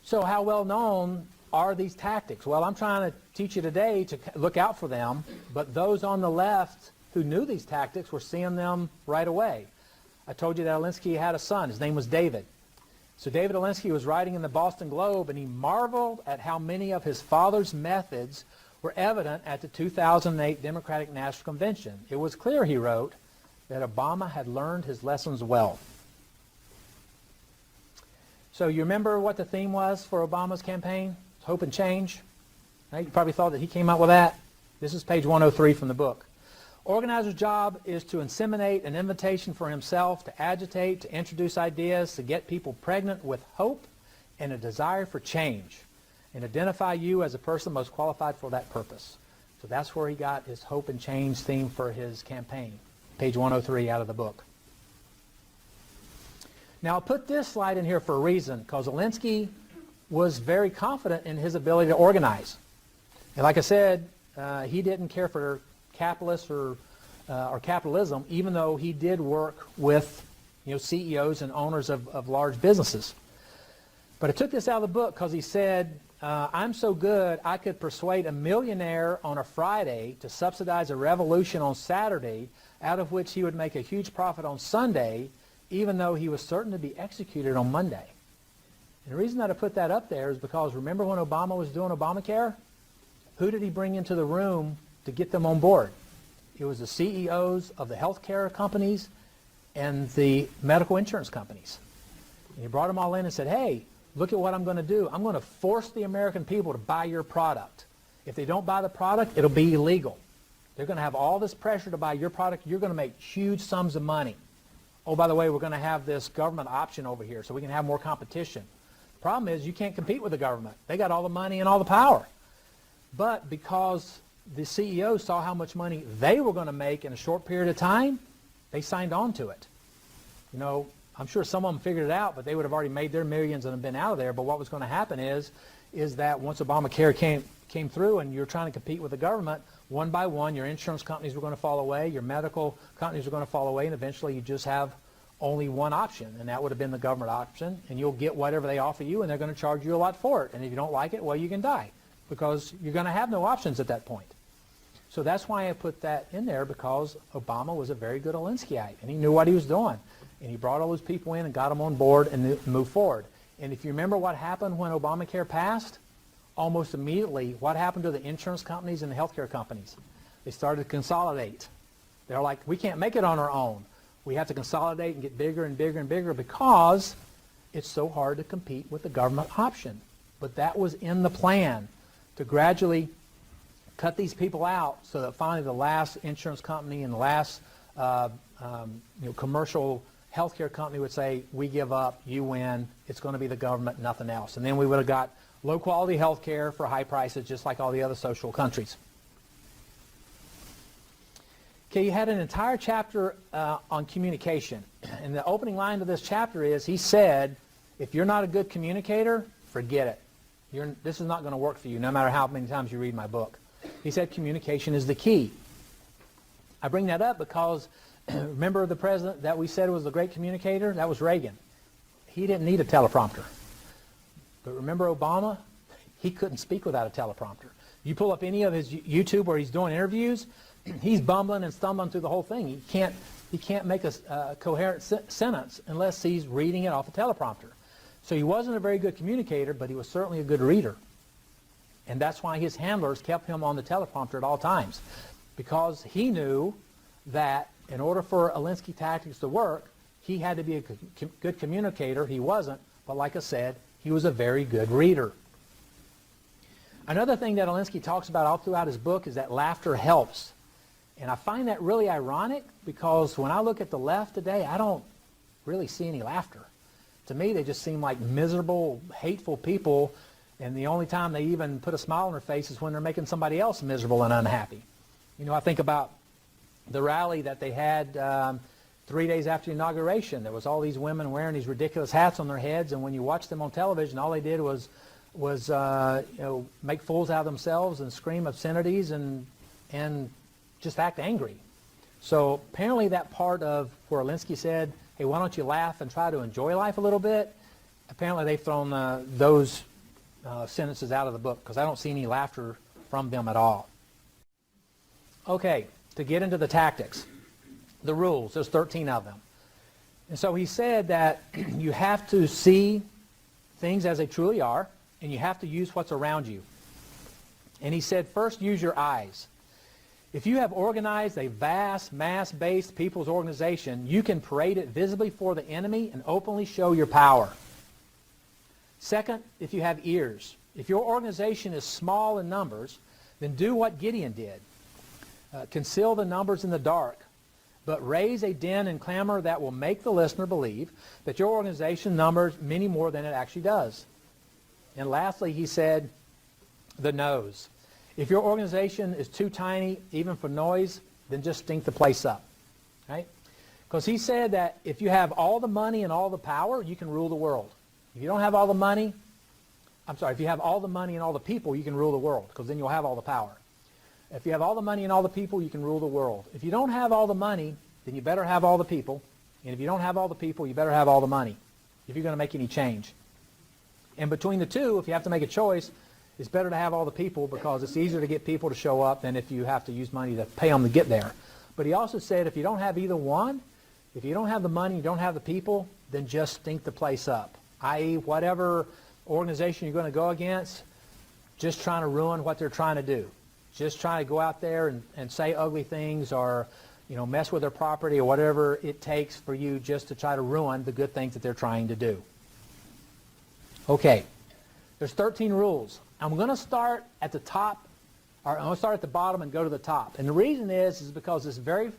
So how well known are these tactics? Well, I'm trying to teach you today to look out for them, but those on the left who knew these tactics were seeing them right away. I told you that Alinsky had a son. His name was David. So David Alinsky was writing in the Boston Globe, and he marveled at how many of his father's methods were evident at the 2008 Democratic National Convention. It was clear, he wrote, that Obama had learned his lessons well. So you remember what the theme was for Obama's campaign? Hope and change. Right? You probably thought that he came up with that. This is page 103 from the book. Organizer's job is to inseminate an invitation for himself, to agitate, to introduce ideas, to get people pregnant with hope and a desire for change, and identify you as a person most qualified for that purpose. So that's where he got his hope and change theme for his campaign. Page 103 out of the book. Now, I'll put this slide in here for a reason, because Alinsky was very confident in his ability to organize. And like I said, he didn't care for capitalists or capitalism, even though he did work with CEOs and owners of large businesses. But I took this out of the book because he said, I'm so good I could persuade a millionaire on a Friday to subsidize a revolution on Saturday, out of which he would make a huge profit on Sunday, even though he was certain to be executed on Monday. And the reason that I put that up there is because remember when Obama was doing Obamacare? Who did he bring into the room to get them on board? It was the CEOs of the healthcare companies and the medical insurance companies. And he brought them all in and said, hey, look at what I'm going to do. I'm going to force the American people to buy your product. If they don't buy the product, it'll be illegal. They're going to have all this pressure to buy your product. You're going to make huge sums of money. Oh, by the way, we're going to have this government option over here so we can have more competition. The problem is you can't compete with the government. They got all the money and all the power. But because the CEOs saw how much money they were going to make in a short period of time, they signed on to it. I'm sure some of them figured it out, but they would have already made their millions and have been out of there. But what was going to happen is that once Obamacare came through and you're trying to compete with the government, one by one, your insurance companies were going to fall away, your medical companies were going to fall away, and eventually you just have only one option, and that would have been the government option, and you'll get whatever they offer you, and they're going to charge you a lot for it. And if you don't like it, well, you can die, because you're going to have no options at that point. So that's why I put that in there, because Obama was a very good Alinskyite, and he knew what he was doing. And he brought all those people in and got them on board and moved forward. And if you remember what happened when Obamacare passed, almost immediately, what happened to the insurance companies and the healthcare companies? They started to consolidate. They're like, we can't make it on our own. We have to consolidate and get bigger and bigger and bigger because it's so hard to compete with the government option. But that was in the plan, to gradually cut these people out so that finally the last insurance company and the last commercial healthcare company would say, we give up, you win, it's going to be the government, nothing else. And then we would have got low quality health care for high prices, just like all the other social countries. Okay, you had an entire chapter on communication. And the opening line of this chapter is, he said, if you're not a good communicator, forget it. This is not going to work for you, no matter how many times you read my book. He said communication is the key. I bring that up because Remember the president that we said was the great communicator? That was Reagan. He didn't need a teleprompter. But remember Obama? He couldn't speak without a teleprompter. You pull up any of his YouTube where he's doing interviews, he's bumbling and stumbling through the whole thing. He can't make a coherent sentence unless he's reading it off a teleprompter. So he wasn't a very good communicator, but he was certainly a good reader. And that's why his handlers kept him on the teleprompter at all times, because he knew that in order for Alinsky tactics to work, he had to be a good communicator. He wasn't, but like I said, he was a very good reader. Another thing that Alinsky talks about all throughout his book is that laughter helps. And I find that really ironic, because when I look at the left today, I don't really see any laughter. To me, they just seem like miserable, hateful people, and the only time they even put a smile on their face is when they're making somebody else miserable and unhappy. You know, I think about the rally that they had 3 days after the inauguration. There was all these women wearing these ridiculous hats on their heads, and when you watch them on television, all they did was make fools out of themselves and scream obscenities and just act angry. So apparently that part of where Alinsky said, hey, why don't you laugh and try to enjoy life a little bit, apparently they've thrown those sentences out of the book, because I don't see any laughter from them at all. Okay, to get into the tactics, the rules, there's 13 of them. And so he said that you have to see things as they truly are, and you have to use what's around you. And he said, first, use your eyes. If you have organized a vast, mass-based people's organization, you can parade it visibly for the enemy and openly show your power. Second, if you have ears. If your organization is small in numbers, then do what Gideon did. Conceal the numbers in the dark, but raise a din and clamor that will make the listener believe that your organization numbers many more than it actually does. And lastly, he said, the nose. If your organization is too tiny, even for noise, then just stink the place up, right? Because he said that if you have all the money and all the power, you can rule the world. If you don't have all the money, if you have all the money and all the people, you can rule the world, because then you'll have all the power. If you have all the money and all the people, you can rule the world. If you don't have all the money, then you better have all the people. And if you don't have all the people, you better have all the money if you're going to make any change. And between the two, if you have to make a choice, it's better to have all the people, because it's easier to get people to show up than if you have to use money to pay them to get there. But he also said if you don't have either one, if you don't have the money, you don't have the people, then just stink the place up. I.e., whatever organization you're going to go against, just trying to ruin what they're trying to do. Just trying to go out there and say ugly things, or mess with their property, or whatever it takes for you just to try to ruin the good things that they're trying to do. Okay, there's 13 rules. I'm going to start at the top, or I'm going to start at the bottom and go to the top. And the reason is because this very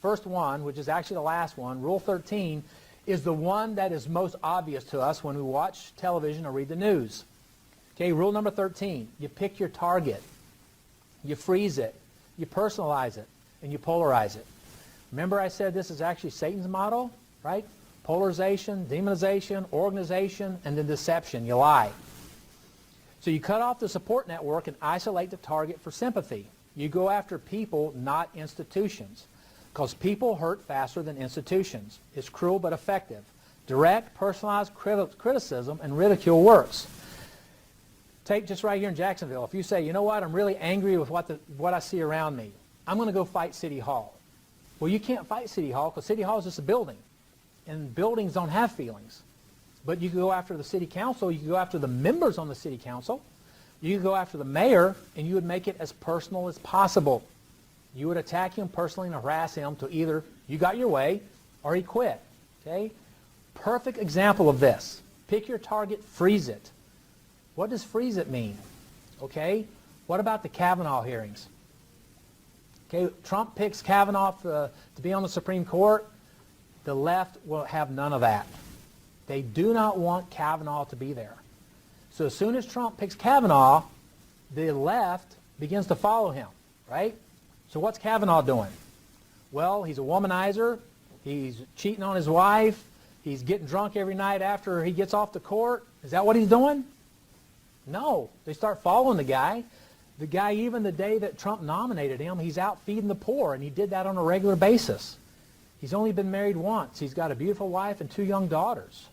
first one, which is actually the last one, Rule 13, is the one that is most obvious to us when we watch television or read the news. Okay, rule number 13, you pick your target. You freeze it, you personalize it, and you polarize it. Remember I said this is actually Satan's model, right? Polarization, demonization, organization, and then deception. You lie. So you cut off the support network and isolate the target for sympathy. You go after people, not institutions, because people hurt faster than institutions. It's cruel but effective. Direct, personalized criticism and ridicule works. Take just right here in Jacksonville. If you say, you know what, I'm really angry with what I see around me. I'm going to go fight City Hall. Well, you can't fight City Hall, because City Hall is just a building. And buildings don't have feelings. But you can go after the city council. You can go after the members on the city council. You can go after the mayor, and you would make it as personal as possible. You would attack him personally and harass him till either you got your way or he quit. Okay? Perfect example of this. Pick your target, freeze it. What does freeze it mean? Okay? What about the Kavanaugh hearings? Okay, Trump picks Kavanaugh to be on the Supreme Court. The left will have none of that. They do not want Kavanaugh to be there. So as soon as Trump picks Kavanaugh, the left begins to follow him, right? So what's Kavanaugh doing? Well, he's a womanizer. He's cheating on his wife. He's getting drunk every night after he gets off the court. Is that what he's doing? No. They start following the guy. The guy, even the day that Trump nominated him, he's out feeding the poor, and he did that on a regular basis. He's only been married once. He's got a beautiful wife and 2 young daughters.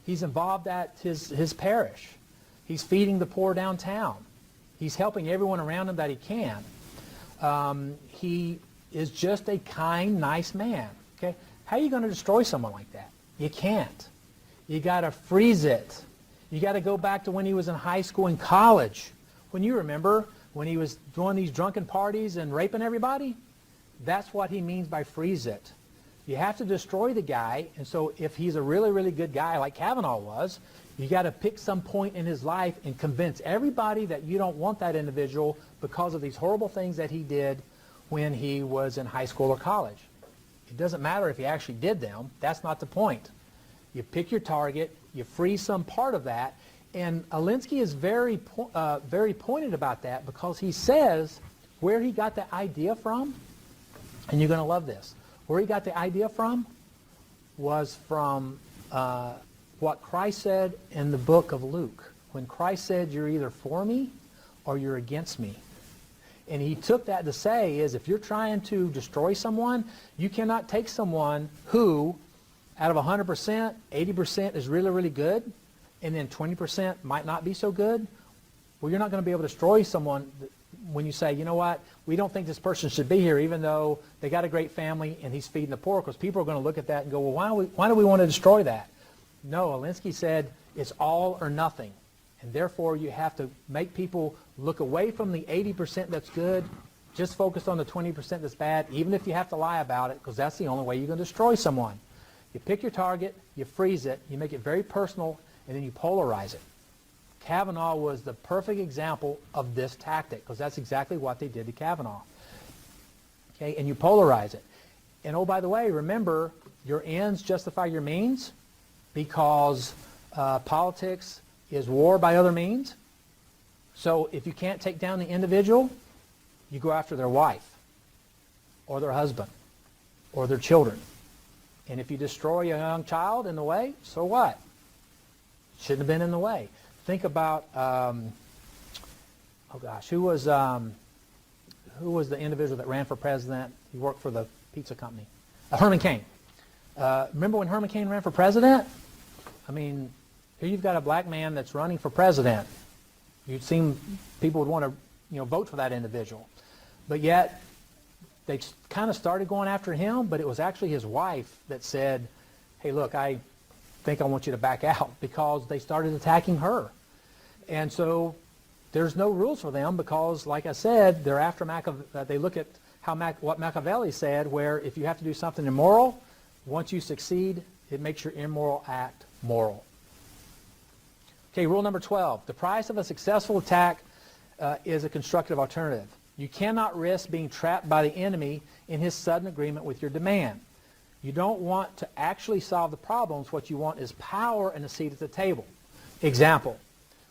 He's involved at his parish. He's feeding the poor downtown. He's helping everyone around him that he can. He is just a kind, nice man. Okay? How are you going to destroy someone like that? You can't. You got to freeze it. You got to go back to when he was in high school and college. When you remember when he was doing these drunken parties and raping everybody? That's what he means by freeze it. You have to destroy the guy, and so if he's a really, really good guy like Kavanaugh was, you got to pick some point in his life and convince everybody that you don't want that individual because of these horrible things that he did when he was in high school or college. It doesn't matter if he actually did them. That's not the point. You pick your target, you freeze some part of that, and Alinsky is very pointed about that because he says where he got the idea from, and you're going to love this. Where he got the idea from was from what Christ said in the book of Luke. When Christ said, you're either for me or you're against me. And he took that to say is if you're trying to destroy someone, you cannot take someone who, out of 100%, 80% is really, really good, and then 20% might not be so good. Well, you're not going to be able to destroy someone when you say, you know what, we don't think this person should be here even though they got a great family and he's feeding the poor, because people are going to look at that and go, well, why do we want to destroy that? No, Alinsky said it's all or nothing. And therefore you have to make people look away from the 80% that's good, just focus on the 20% that's bad, even if you have to lie about it, because that's the only way you're going to destroy someone. You pick your target, you freeze it, you make it very personal, and then you polarize it. Kavanaugh was the perfect example of this tactic, because that's exactly what they did to Kavanaugh. Okay, and you polarize it. And oh, by the way, remember, your ends justify your means, because politics is war by other means. So if you can't take down the individual, you go after their wife, or their husband, or their children. And if you destroy a young child in the way, so what? Shouldn't have been in the way. Think about, who was the individual that ran for president? He worked for the pizza company. Herman Cain. Remember when Herman Cain ran for president? I mean, here you've got a black man that's running for president. You'd seem people would want to, vote for that individual. But yet, they kind of started going after him, but it was actually his wife that said, hey, look, I think I want you to back out, because they started attacking her. And so there's no rules for them because, like I said, they're after they look at what Machiavelli said, where if you have to do something immoral, once you succeed, it makes your immoral act moral. Okay, rule number 12. The price of a successful attack is a constructive alternative. You cannot risk being trapped by the enemy in his sudden agreement with your demand. You don't want to actually solve the problems. What you want is power and a seat at the table. Example,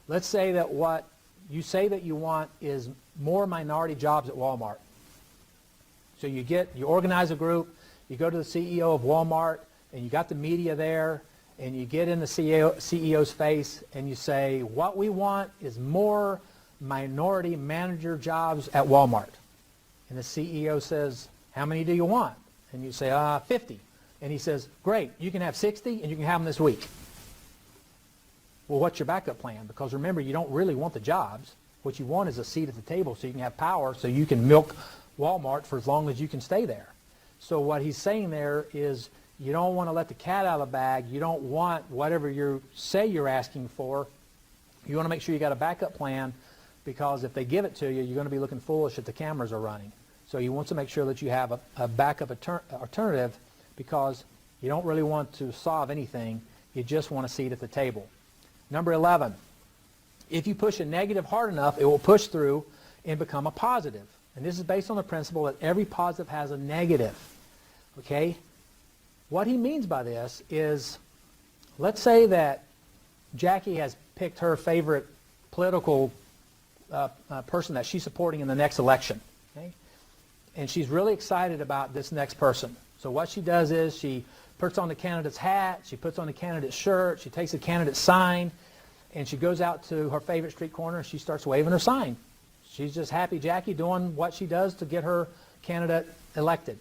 let's say that what you say that you want is more minority jobs at Walmart. So you organize a group, you go to the CEO of Walmart, and you got the media there, and you get in the CEO's face, and you say, what we want is more minority manager jobs at Walmart. And the CEO says, how many do you want? And you say, 50. And he says, great, you can have 60 and you can have them this week. Well, what's your backup plan? Because remember, you don't really want the jobs. What you want is a seat at the table so you can have power, so you can milk Walmart for as long as you can stay there. So what he's saying there is you don't want to let the cat out of the bag. You don't want whatever you say you're asking for. You want to make sure you got a backup plan, because if they give it to you, you're going to be looking foolish if the cameras are running. So you want to make sure that you have a backup alternative, because you don't really want to solve anything. You just want a seat at the table. Number 11, if you push a negative hard enough, it will push through and become a positive. And this is based on the principle that every positive has a negative. Okay? What he means by this is, let's say that Jackie has picked her favorite political person that she's supporting in the next election. Okay? And she's really excited about this next person. So what she does is she puts on the candidate's hat, she puts on the candidate's shirt, she takes the candidate's sign, and she goes out to her favorite street corner and she starts waving her sign. She's just happy Jackie doing what she does to get her candidate elected.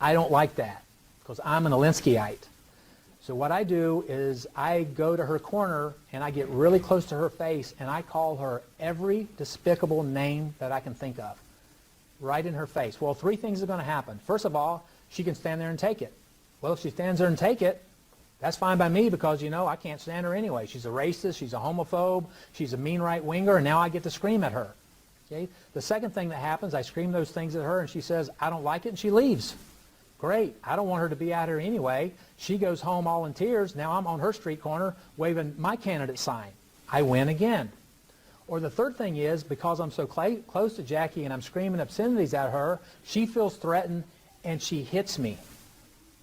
I don't like that because I'm an Alinskyite. So what I do is I go to her corner and I get really close to her face and I call her every despicable name that I can think of, right in her face. Well, three things are going to happen. First of all, she can stand there and take it. Well, if she stands there and take it, that's fine by me because, you know, I can't stand her anyway. She's a racist, she's a homophobe, she's a mean right-winger, and now I get to scream at her. Okay? The second thing that happens, I scream those things at her and she says, I don't like it, and she leaves. Great. I don't want her to be out here anyway. She goes home all in tears. Now I'm on her street corner waving my candidate sign. I win again. Or the third thing is, because I'm so close to Jackie and I'm screaming obscenities at her, she feels threatened and she hits me.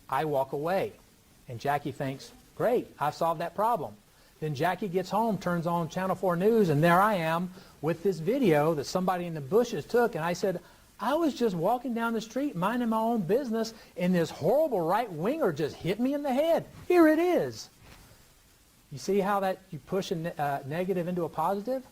I walk away. And Jackie thinks, great, I've solved that problem. Then Jackie gets home, turns on Channel 4 News, and there I am with this video that somebody in the bushes took. And I said, I was just walking down the street, minding my own business, and this horrible right-winger just hit me in the head. Here it is. You see how that you push a negative into a positive?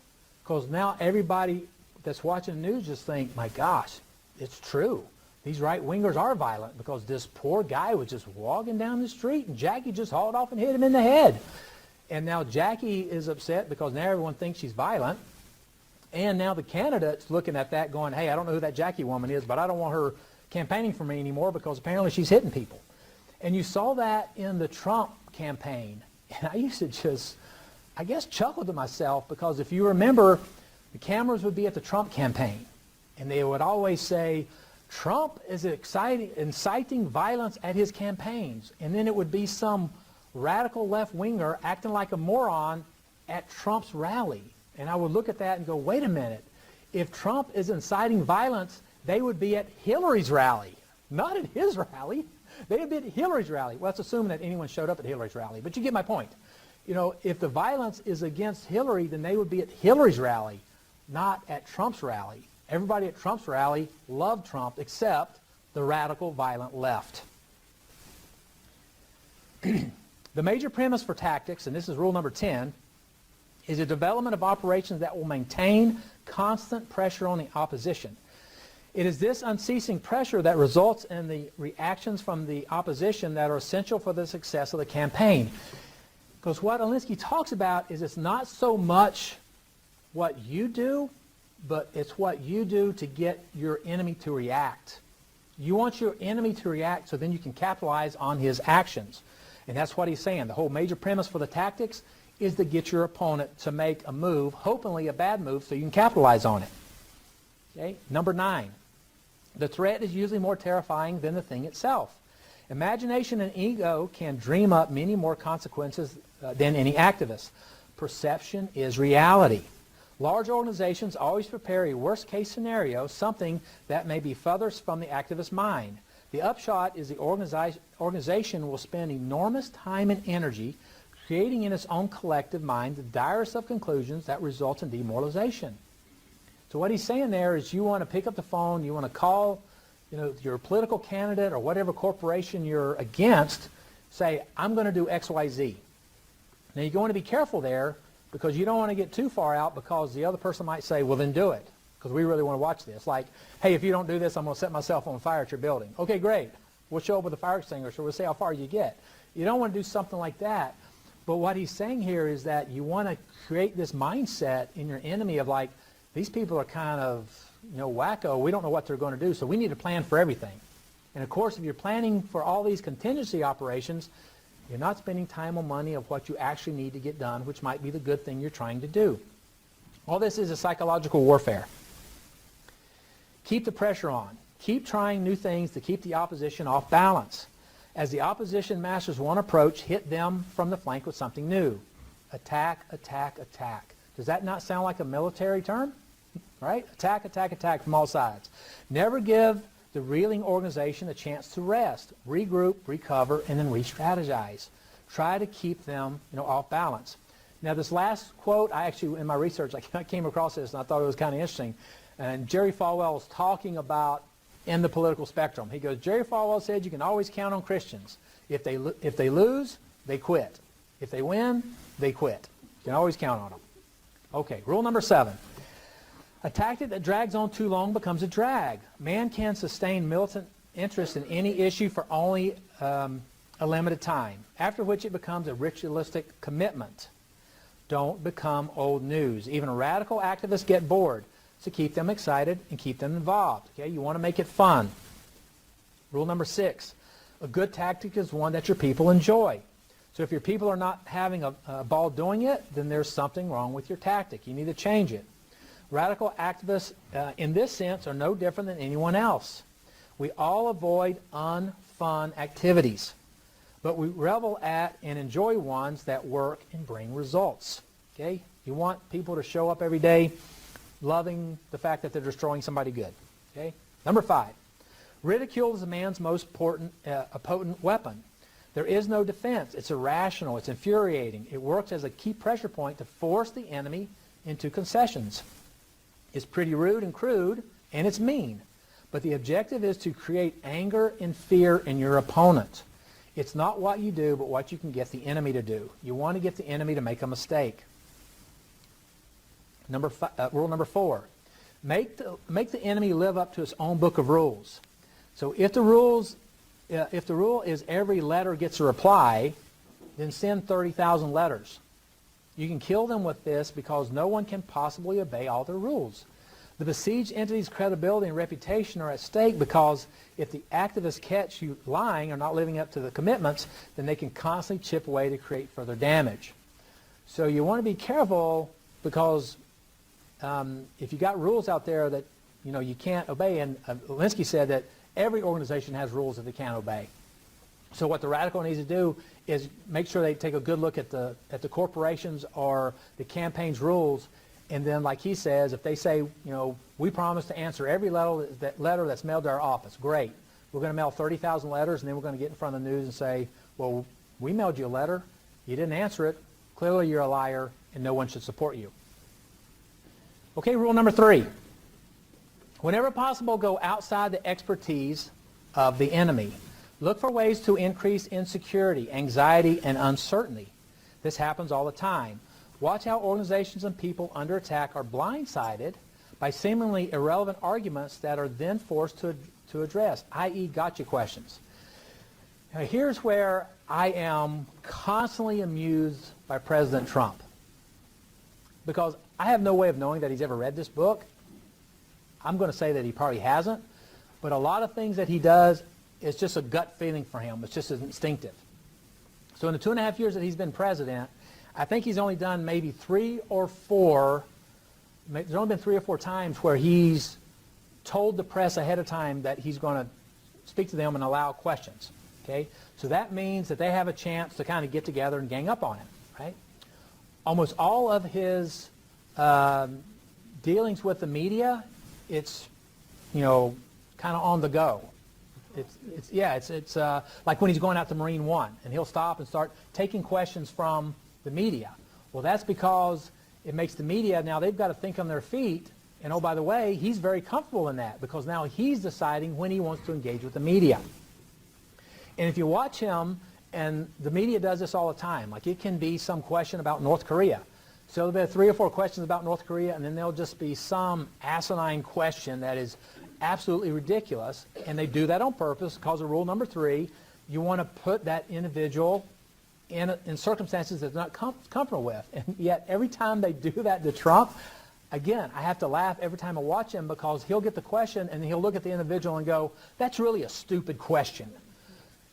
Because now everybody that's watching the news just think, my gosh, it's true. These right-wingers are violent because this poor guy was just walking down the street and Jackie just hauled off and hit him in the head. And now Jackie is upset because now everyone thinks she's violent. And now the candidate's looking at that going, hey, I don't know who that Jackie woman is, but I don't want her campaigning for me anymore because apparently she's hitting people. And you saw that in the Trump campaign. And I used to just, I guess, chuckle to myself because if you remember, the cameras would be at the Trump campaign. And they would always say, Trump is inciting violence at his campaigns. And then it would be some radical left-winger acting like a moron at Trump's rally. And I would look at that and go, wait a minute. If Trump is inciting violence, they would be at Hillary's rally, not at his rally. They would be at Hillary's rally. Well, that's assuming that anyone showed up at Hillary's rally. But you get my point. You know, if the violence is against Hillary, then they would be at Hillary's rally, not at Trump's rally. Everybody at Trump's rally loved Trump except the radical, violent left. The major premise for tactics, and this is rule number 10, is a development of operations that will maintain constant pressure on the opposition. It is this unceasing pressure that results in the reactions from the opposition that are essential for the success of the campaign. Because what Alinsky talks about is it's not so much what you do, but it's what you do to get your enemy to react. You want your enemy to react so then you can capitalize on his actions. And that's what he's saying. The whole major premise for the tactics is to get your opponent to make a move, hopefully a bad move, so you can capitalize on it. Okay? Number 9, the threat is usually more terrifying than the thing itself. Imagination and ego can dream up many more consequences than any activist. Perception is reality. Large organizations always prepare a worst-case scenario, something that may be furthest from the activist's mind. The upshot is the organization will spend enormous time and energy creating in its own collective mind the direst of conclusions that result in demoralization. So what he's saying there is you want to pick up the phone, you want to call, you know, your political candidate or whatever corporation you're against, say, I'm going to do X, Y, Z. Now you're going to be careful there because you don't want to get too far out because the other person might say, well then do it, because we really want to watch this. Like, hey, if you don't do this, I'm going to set myself on fire at your building. Okay, great. We'll show up with a fire extinguisher. We'll see how far you get. You don't want to do something like that. But what he's saying here is that you want to create this mindset in your enemy of like, these people are kind of, you know, wacko. We don't know what they're going to do, so we need to plan for everything. And of course, if you're planning for all these contingency operations, you're not spending time or money of what you actually need to get done, which might be the good thing you're trying to do. All this is a psychological warfare. Keep the pressure on. Keep trying new things to keep the opposition off balance. As the opposition masters one approach, hit them from the flank with something new. Attack, attack, attack. Does that not sound like a military term? Right? Attack, attack, attack from all sides. Never give the reeling organization a chance to rest, regroup, recover, and then re-strategize. Try to keep them, you know, off balance. Now this last quote, I actually, in my research, I came across this and I thought it was kind of interesting. And Jerry Falwell was talking about in the political spectrum. He goes, Jerry Falwell said you can always count on Christians. If they lose, they quit. If they win, they quit. You can always count on them. Okay, rule number 7. A tactic that drags on too long becomes a drag. Man can sustain militant interest in any issue for only a limited time, after which it becomes a ritualistic commitment. Don't become old news. Even radical activists get bored. So keep them excited and keep them involved. Okay, you want to make it fun. Rule number 6. A good tactic is one that your people enjoy. So if your people are not having a ball doing it, then there's something wrong with your tactic. You need to change it. Radical activists, in this sense, are no different than anyone else. We all avoid unfun activities, but we revel at and enjoy ones that work and bring results. Okay? You want people to show up every day loving the fact that they're destroying somebody good. Okay? Number 5. Ridicule is a man's most potent weapon. There is no defense. It's irrational. It's infuriating. It works as a key pressure point to force the enemy into concessions. It's pretty rude and crude, and it's mean. But the objective is to create anger and fear in your opponent. It's not what you do, but what you can get the enemy to do. You want to get the enemy to make a mistake. Rule number 4. Make the enemy live up to its own book of rules. So if the rule is every letter gets a reply, then send 30,000 letters. You can kill them with this because no one can possibly obey all their rules. The besieged entity's credibility and reputation are at stake because if the activists catch you lying or not living up to the commitments, then they can constantly chip away to create further damage. So you want to be careful because if you got rules out there that you can't obey, and Alinsky said that every organization has rules that they can't obey. So what the radical needs to do is make sure they take a good look at the corporations or the campaign's rules, and then, like he says, if they say, we promise to answer every letter that's mailed to our office, great. We're going to mail 30,000 letters, and then we're going to get in front of the news and say, well, we mailed you a letter. You didn't answer it. Clearly you're a liar, and no one should support you. Okay, rule number 3. Whenever possible, go outside the expertise of the enemy. Look for ways to increase insecurity, anxiety, and uncertainty. This happens all the time. Watch how organizations and people under attack are blindsided by seemingly irrelevant arguments that are then forced to address, i.e. gotcha questions. Now, here's where I am constantly amused by President Trump, because I have no way of knowing that he's ever read this book. I'm going to say that he probably hasn't, but a lot of things that he does is just a gut feeling for him. It's just instinctive. So in the 2.5 years that he's been president, I think he's only done maybe 3 or 4, there's only been 3 or 4 times where he's told the press ahead of time that he's going to speak to them and allow questions. Okay? So that means that they have a chance to kind of get together and gang up on him. Right? Almost all of his dealings with the media, it's kind of on the go. It's like when he's going out to Marine One, and he'll stop and start taking questions from the media. Well, that's because it makes the media, now they've got to think on their feet, and oh, by the way, he's very comfortable in that because now he's deciding when he wants to engage with the media. And if you watch him, and the media does this all the time, like it can be some question about North Korea. So there'll be 3 or 4 questions about North Korea, and then there'll just be some asinine question that is absolutely ridiculous, and they do that on purpose because of rule number 3. You want to put that individual in circumstances that they're not comfortable with. And yet every time they do that to Trump, again, I have to laugh every time I watch him because he'll get the question and he'll look at the individual and go, that's really a stupid question.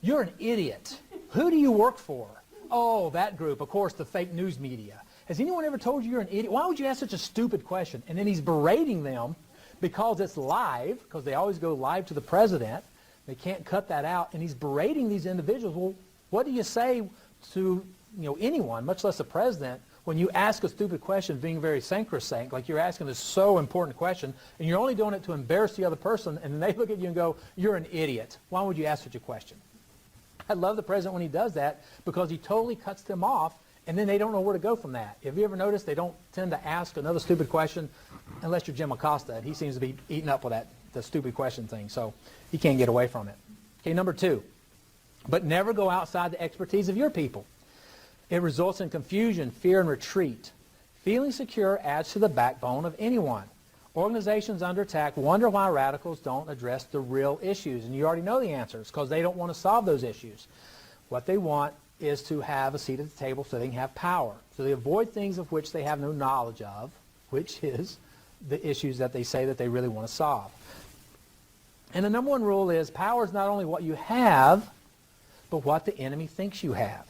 You're an idiot. Who do you work for? Oh, that group, of course, the fake news media. Has anyone ever told you you're an idiot? Why would you ask such a stupid question? And then he's berating them because it's live, because they always go live to the president. They can't cut that out. And he's berating these individuals. Well, what do you say to anyone, much less the president, when you ask a stupid question being very sacrosanct, like you're asking this so important question, and you're only doing it to embarrass the other person, and then they look at you and go, you're an idiot. Why would you ask such a question? I love the president when he does that because he totally cuts them off, and then they don't know where to go from that. Have you ever noticed they don't tend to ask another stupid question unless you're Jim Acosta, and he seems to be eating up with the stupid question thing, so he can't get away from it. Okay, number 2. But never go outside the expertise of your people. It results in confusion, fear, and retreat. Feeling secure adds to the backbone of anyone. Organizations under attack wonder why radicals don't address the real issues. And you already know the answers, because they don't want to solve those issues. What they want is to have a seat at the table so they can have power. So they avoid things of which they have no knowledge of, which is the issues that they say that they really want to solve. And the number one rule is power is not only what you have, but what the enemy thinks you have.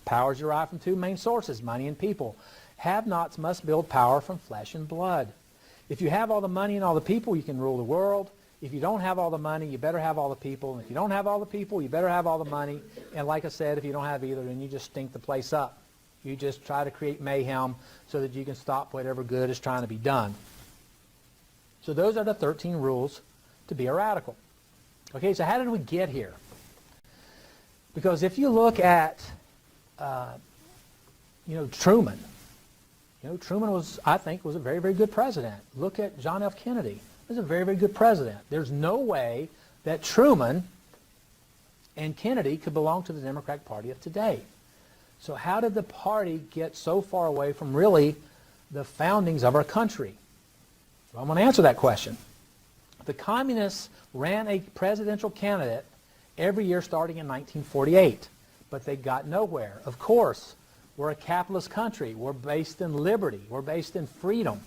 Power is derived from two main sources, money and people. Have-nots must build power from flesh and blood. If you have all the money and all the people, you can rule the world. If you don't have all the money, you better have all the people. And if you don't have all the people, you better have all the money. And like I said, if you don't have either, then you just stink the place up. You just try to create mayhem so that you can stop whatever good is trying to be done. So those are the 13 rules to be a radical. Okay, so how did we get here? Because if you look at, Truman. Truman was, I think, was a very, very good president. Look at John F. Kennedy. He was a very, very good president. There's no way that Truman and Kennedy could belong to the Democratic Party of today. So how did the party get so far away from really the foundings of our country? Well, I'm going to answer that question. The communists ran a presidential candidate every year starting in 1948, but they got nowhere. Of course, we're a capitalist country. We're based in liberty. We're based in freedom.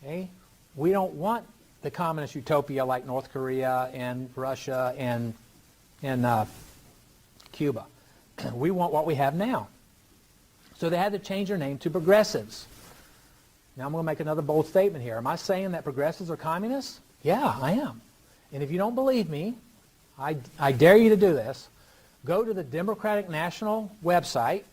Okay? We don't want the communist utopia like North Korea and Russia and Cuba. We want what we have now. So they had to change their name to progressives. Now I'm going to make another bold statement here. Am I saying that progressives are communists? Yeah, I am. And if you don't believe me, I dare you to do this. Go to the Democratic National website,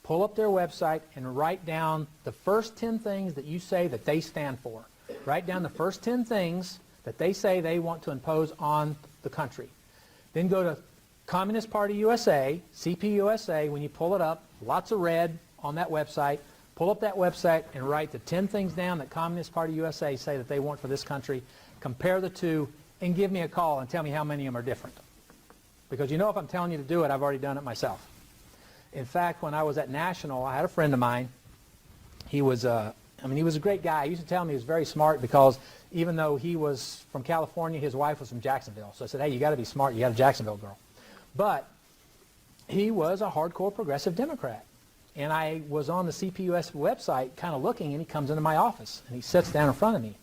pull up their website, and write down the first 10 things that you say that they stand for. Write down the first 10 things that they say they want to impose on the country. Then go to Communist Party USA, CPUSA. When you pull it up, lots of red on that website. Pull up that website and write the 10 things down that Communist Party USA say that they want for this country. Compare the two and give me a call and tell me how many of them are different. Because if I'm telling you to do it, I've already done it myself. In fact, when I was at National, I had a friend of mine. He was he was a great guy. He used to tell me he was very smart because even though he was from California, his wife was from Jacksonville. So I said, hey, you got to be smart. You got a Jacksonville girl. But he was a hardcore progressive Democrat. And I was on the CPUS website kind of looking, and he comes into my office, and he sits down in front of me.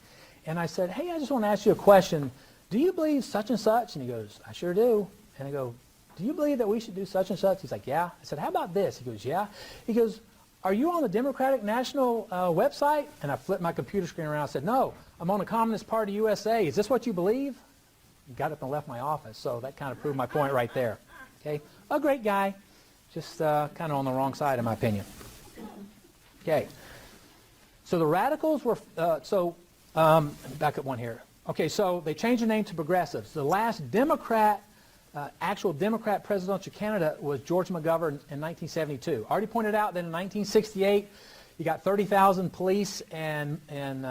And I said, hey, I just want to ask you a question. Do you believe such and such? And he goes, I sure do. And I go, do you believe that we should do such and such? He's like, yeah. I said, how about this? He goes, yeah. He goes, are you on the Democratic National website? And I flipped my computer screen around and said, no, I'm on the Communist Party USA. Is this what you believe? He got up and left my office. So that kind of proved my point right there. Okay, a great guy, just kind of on the wrong side, in my opinion. Okay, so the radicals were, back up one here. Okay, so they changed the name to progressives. The last Democrat, actual Democrat presidential candidate was George McGovern in 1972. Already pointed out that in 1968, you got 30,000 police and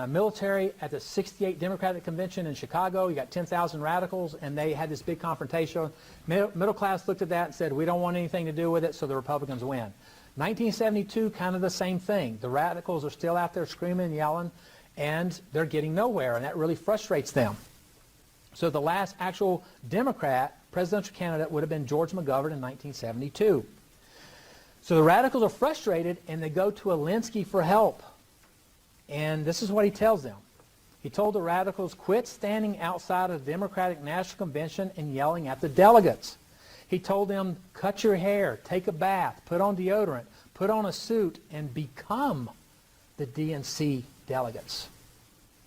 military at the 68 Democratic Convention in Chicago. You got 10,000 radicals, and they had this big confrontation. Middle class looked at that and said, we don't want anything to do with it, so the Republicans win. 1972, kind of the same thing. The radicals are still out there screaming and yelling, and they're getting nowhere, and that really frustrates them. So the last actual Democrat presidential candidate would have been George McGovern in 1972. So the radicals are frustrated, and they go to Alinsky for help. And this is what he tells them. He told the radicals, quit standing outside of the Democratic National Convention and yelling at the delegates. He told them, cut your hair, take a bath, put on deodorant, put on a suit, and become the DNC delegates.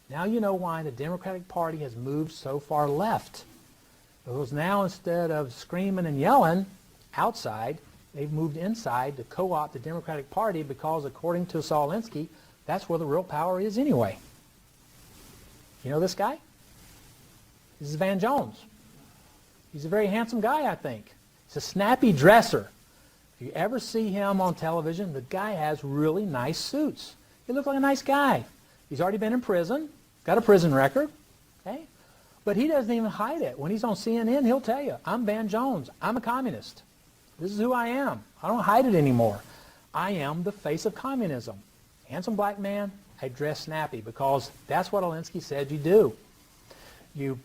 Now you know why the Democratic Party has moved so far left. Because now instead of screaming and yelling outside, they've moved inside to co-opt the Democratic Party because, according to Saul Alinsky, that's where the real power is anyway. You know this guy? This is Van Jones. He's a very handsome guy, I think. He's a snappy dresser. If you ever see him on television, the guy has really nice suits. He looks like a nice guy. He's already been in prison, got a prison record, okay? But he doesn't even hide it. When he's on CNN, he'll tell you, I'm Van Jones. I'm a communist. This is who I am. I don't hide it anymore. I am the face of communism. Handsome black man, I dress snappy, because that's what Alinsky said you do. You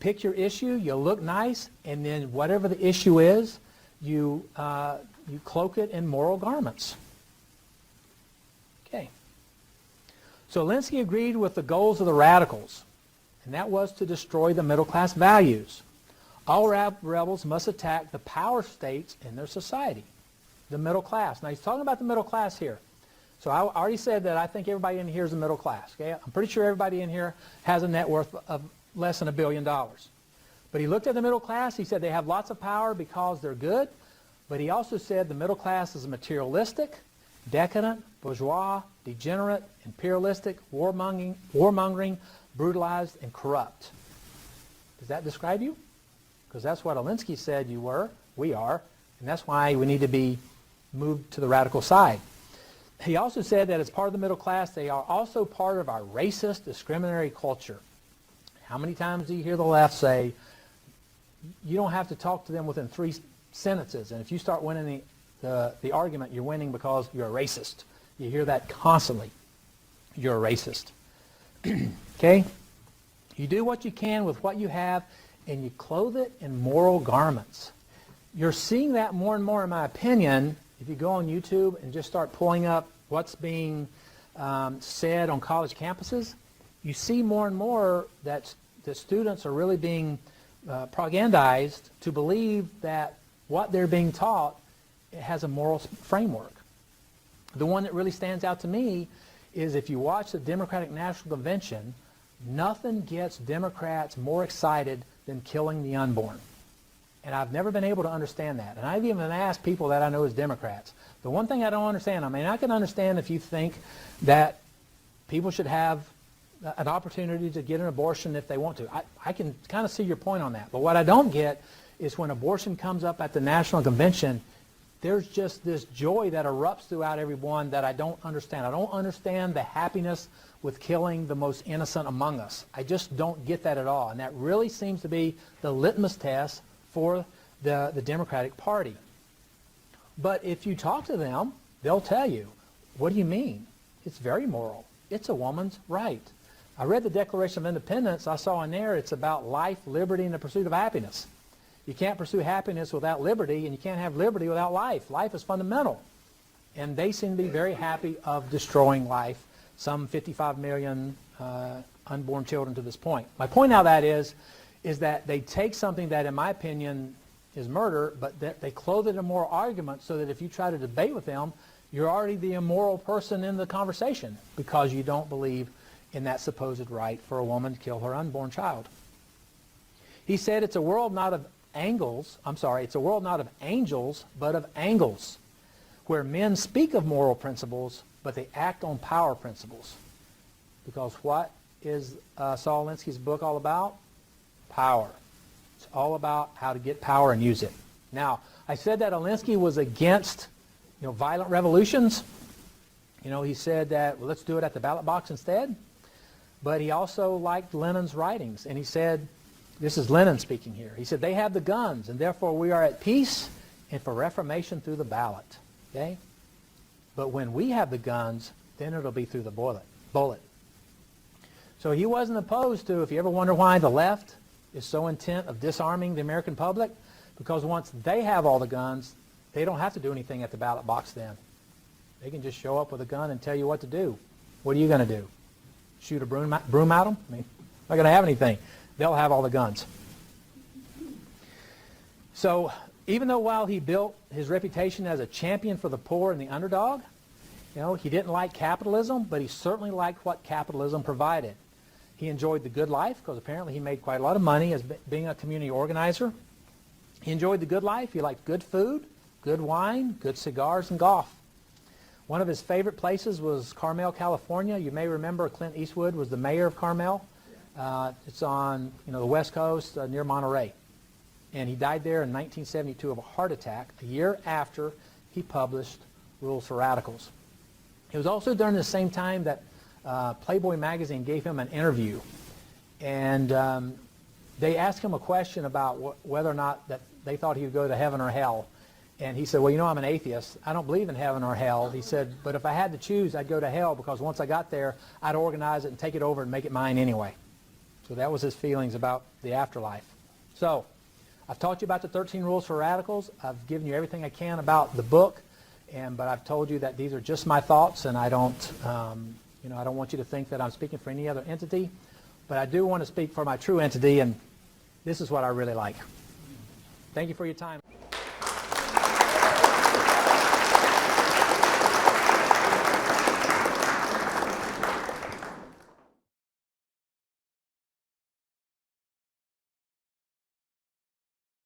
pick your issue, you look nice, and then whatever the issue is, you cloak it in moral garments. Okay. So Alinsky agreed with the goals of the radicals, and that was to destroy the middle class values. All rebels must attack the power states in their society, the middle class. Now he's talking about the middle class here. So I already said that I think everybody in here is the middle class. Okay? I'm pretty sure everybody in here has a net worth of less than $1 billion. But he looked at the middle class. He said they have lots of power because they're good. But he also said the middle class is materialistic, decadent, bourgeois, degenerate, imperialistic, warmongering, brutalized, and corrupt. Does that describe you? Because that's what Alinsky said you were, we are, and that's why we need to be moved to the radical side. He also said that as part of the middle class, they are also part of our racist, discriminatory culture. How many times do you hear the left say, you don't have to talk to them within 3 sentences, and if you start winning the argument, you're winning because you're a racist. You hear that constantly. You're a racist. Okay? You do what you can with what you have, and you clothe it in moral garments. You're seeing that more and more, in my opinion, if you go on YouTube and just start pulling up what's being said on college campuses. You see more and more that the students are really being propagandized to believe that what they're being taught has a moral framework. The one that really stands out to me is if you watch the Democratic National Convention, nothing gets Democrats more excited than killing the unborn. And I've never been able to understand that. And I've even asked people that I know as Democrats. The one thing I don't understand, I mean, I can understand if you think that people should have an opportunity to get an abortion if they want to. I can kind of see your point on that. But what I don't get is when abortion comes up at the National Convention, there's just this joy that erupts throughout everyone that I don't understand. I don't understand the happiness with killing the most innocent among us. I just don't get that at all. And that really seems to be the litmus test for the Democratic Party. But if you talk to them, they'll tell you, what do you mean? It's very moral. It's a woman's right. I read the Declaration of Independence. I saw in there it's about life, liberty, and the pursuit of happiness. You can't pursue happiness without liberty, and you can't have liberty without life. Life is fundamental. And they seem to be very happy of destroying life, some 55 million unborn children to this point. My point now that is that they take something that, in my opinion, is murder, but that they clothe it in moral argument so that if you try to debate with them, you're already the immoral person in the conversation because you don't believe in that supposed right for a woman to kill her unborn child. He said it's a world not of it's a world not of angels, but of angles, where men speak of moral principles, but they act on power principles. Because what is Saul Alinsky's book all about? Power. It's all about how to get power and use it. Now, I said that Alinsky was against, violent revolutions. He said that, well, let's do it at the ballot box instead. But he also liked Lenin's writings, and he said, this is Lenin speaking here. He said, they have the guns, and therefore we are at peace and for reformation through the ballot. Okay? But when we have the guns, then it'll be through the bullet. So he wasn't opposed to, if you ever wonder why the left is so intent of disarming the American public, because once they have all the guns, they don't have to do anything at the ballot box then. They can just show up with a gun and tell you what to do. What are you going to do? Shoot a broom at them? I mean, not going to have anything. They'll have all the guns. So even though while he built his reputation as a champion for the poor and the underdog, he didn't like capitalism, but he certainly liked what capitalism provided. He enjoyed the good life because apparently he made quite a lot of money as being a community organizer. He enjoyed the good life. He liked good food, good wine, good cigars, and golf. One of his favorite places was Carmel, California. You may remember Clint Eastwood was the mayor of Carmel. It's on the West Coast near Monterey. And he died there in 1972 of a heart attack, a year after he published Rules for Radicals. It was also during the same time that Playboy magazine gave him an interview. And they asked him a question about whether or not that they thought he would go to heaven or hell. And he said, well, you know, I'm an atheist. I don't believe in heaven or hell. He said, but if I had to choose, I'd go to hell, because once I got there, I'd organize it and take it over and make it mine anyway. So that was his feelings about the afterlife. So I've taught you about the 13 rules for radicals. I've given you everything I can about the book, but I've told you that these are just my thoughts, and I don't, I don't want you to think that I'm speaking for any other entity, but I do want to speak for my true entity, and this is what I really like. Thank you for your time.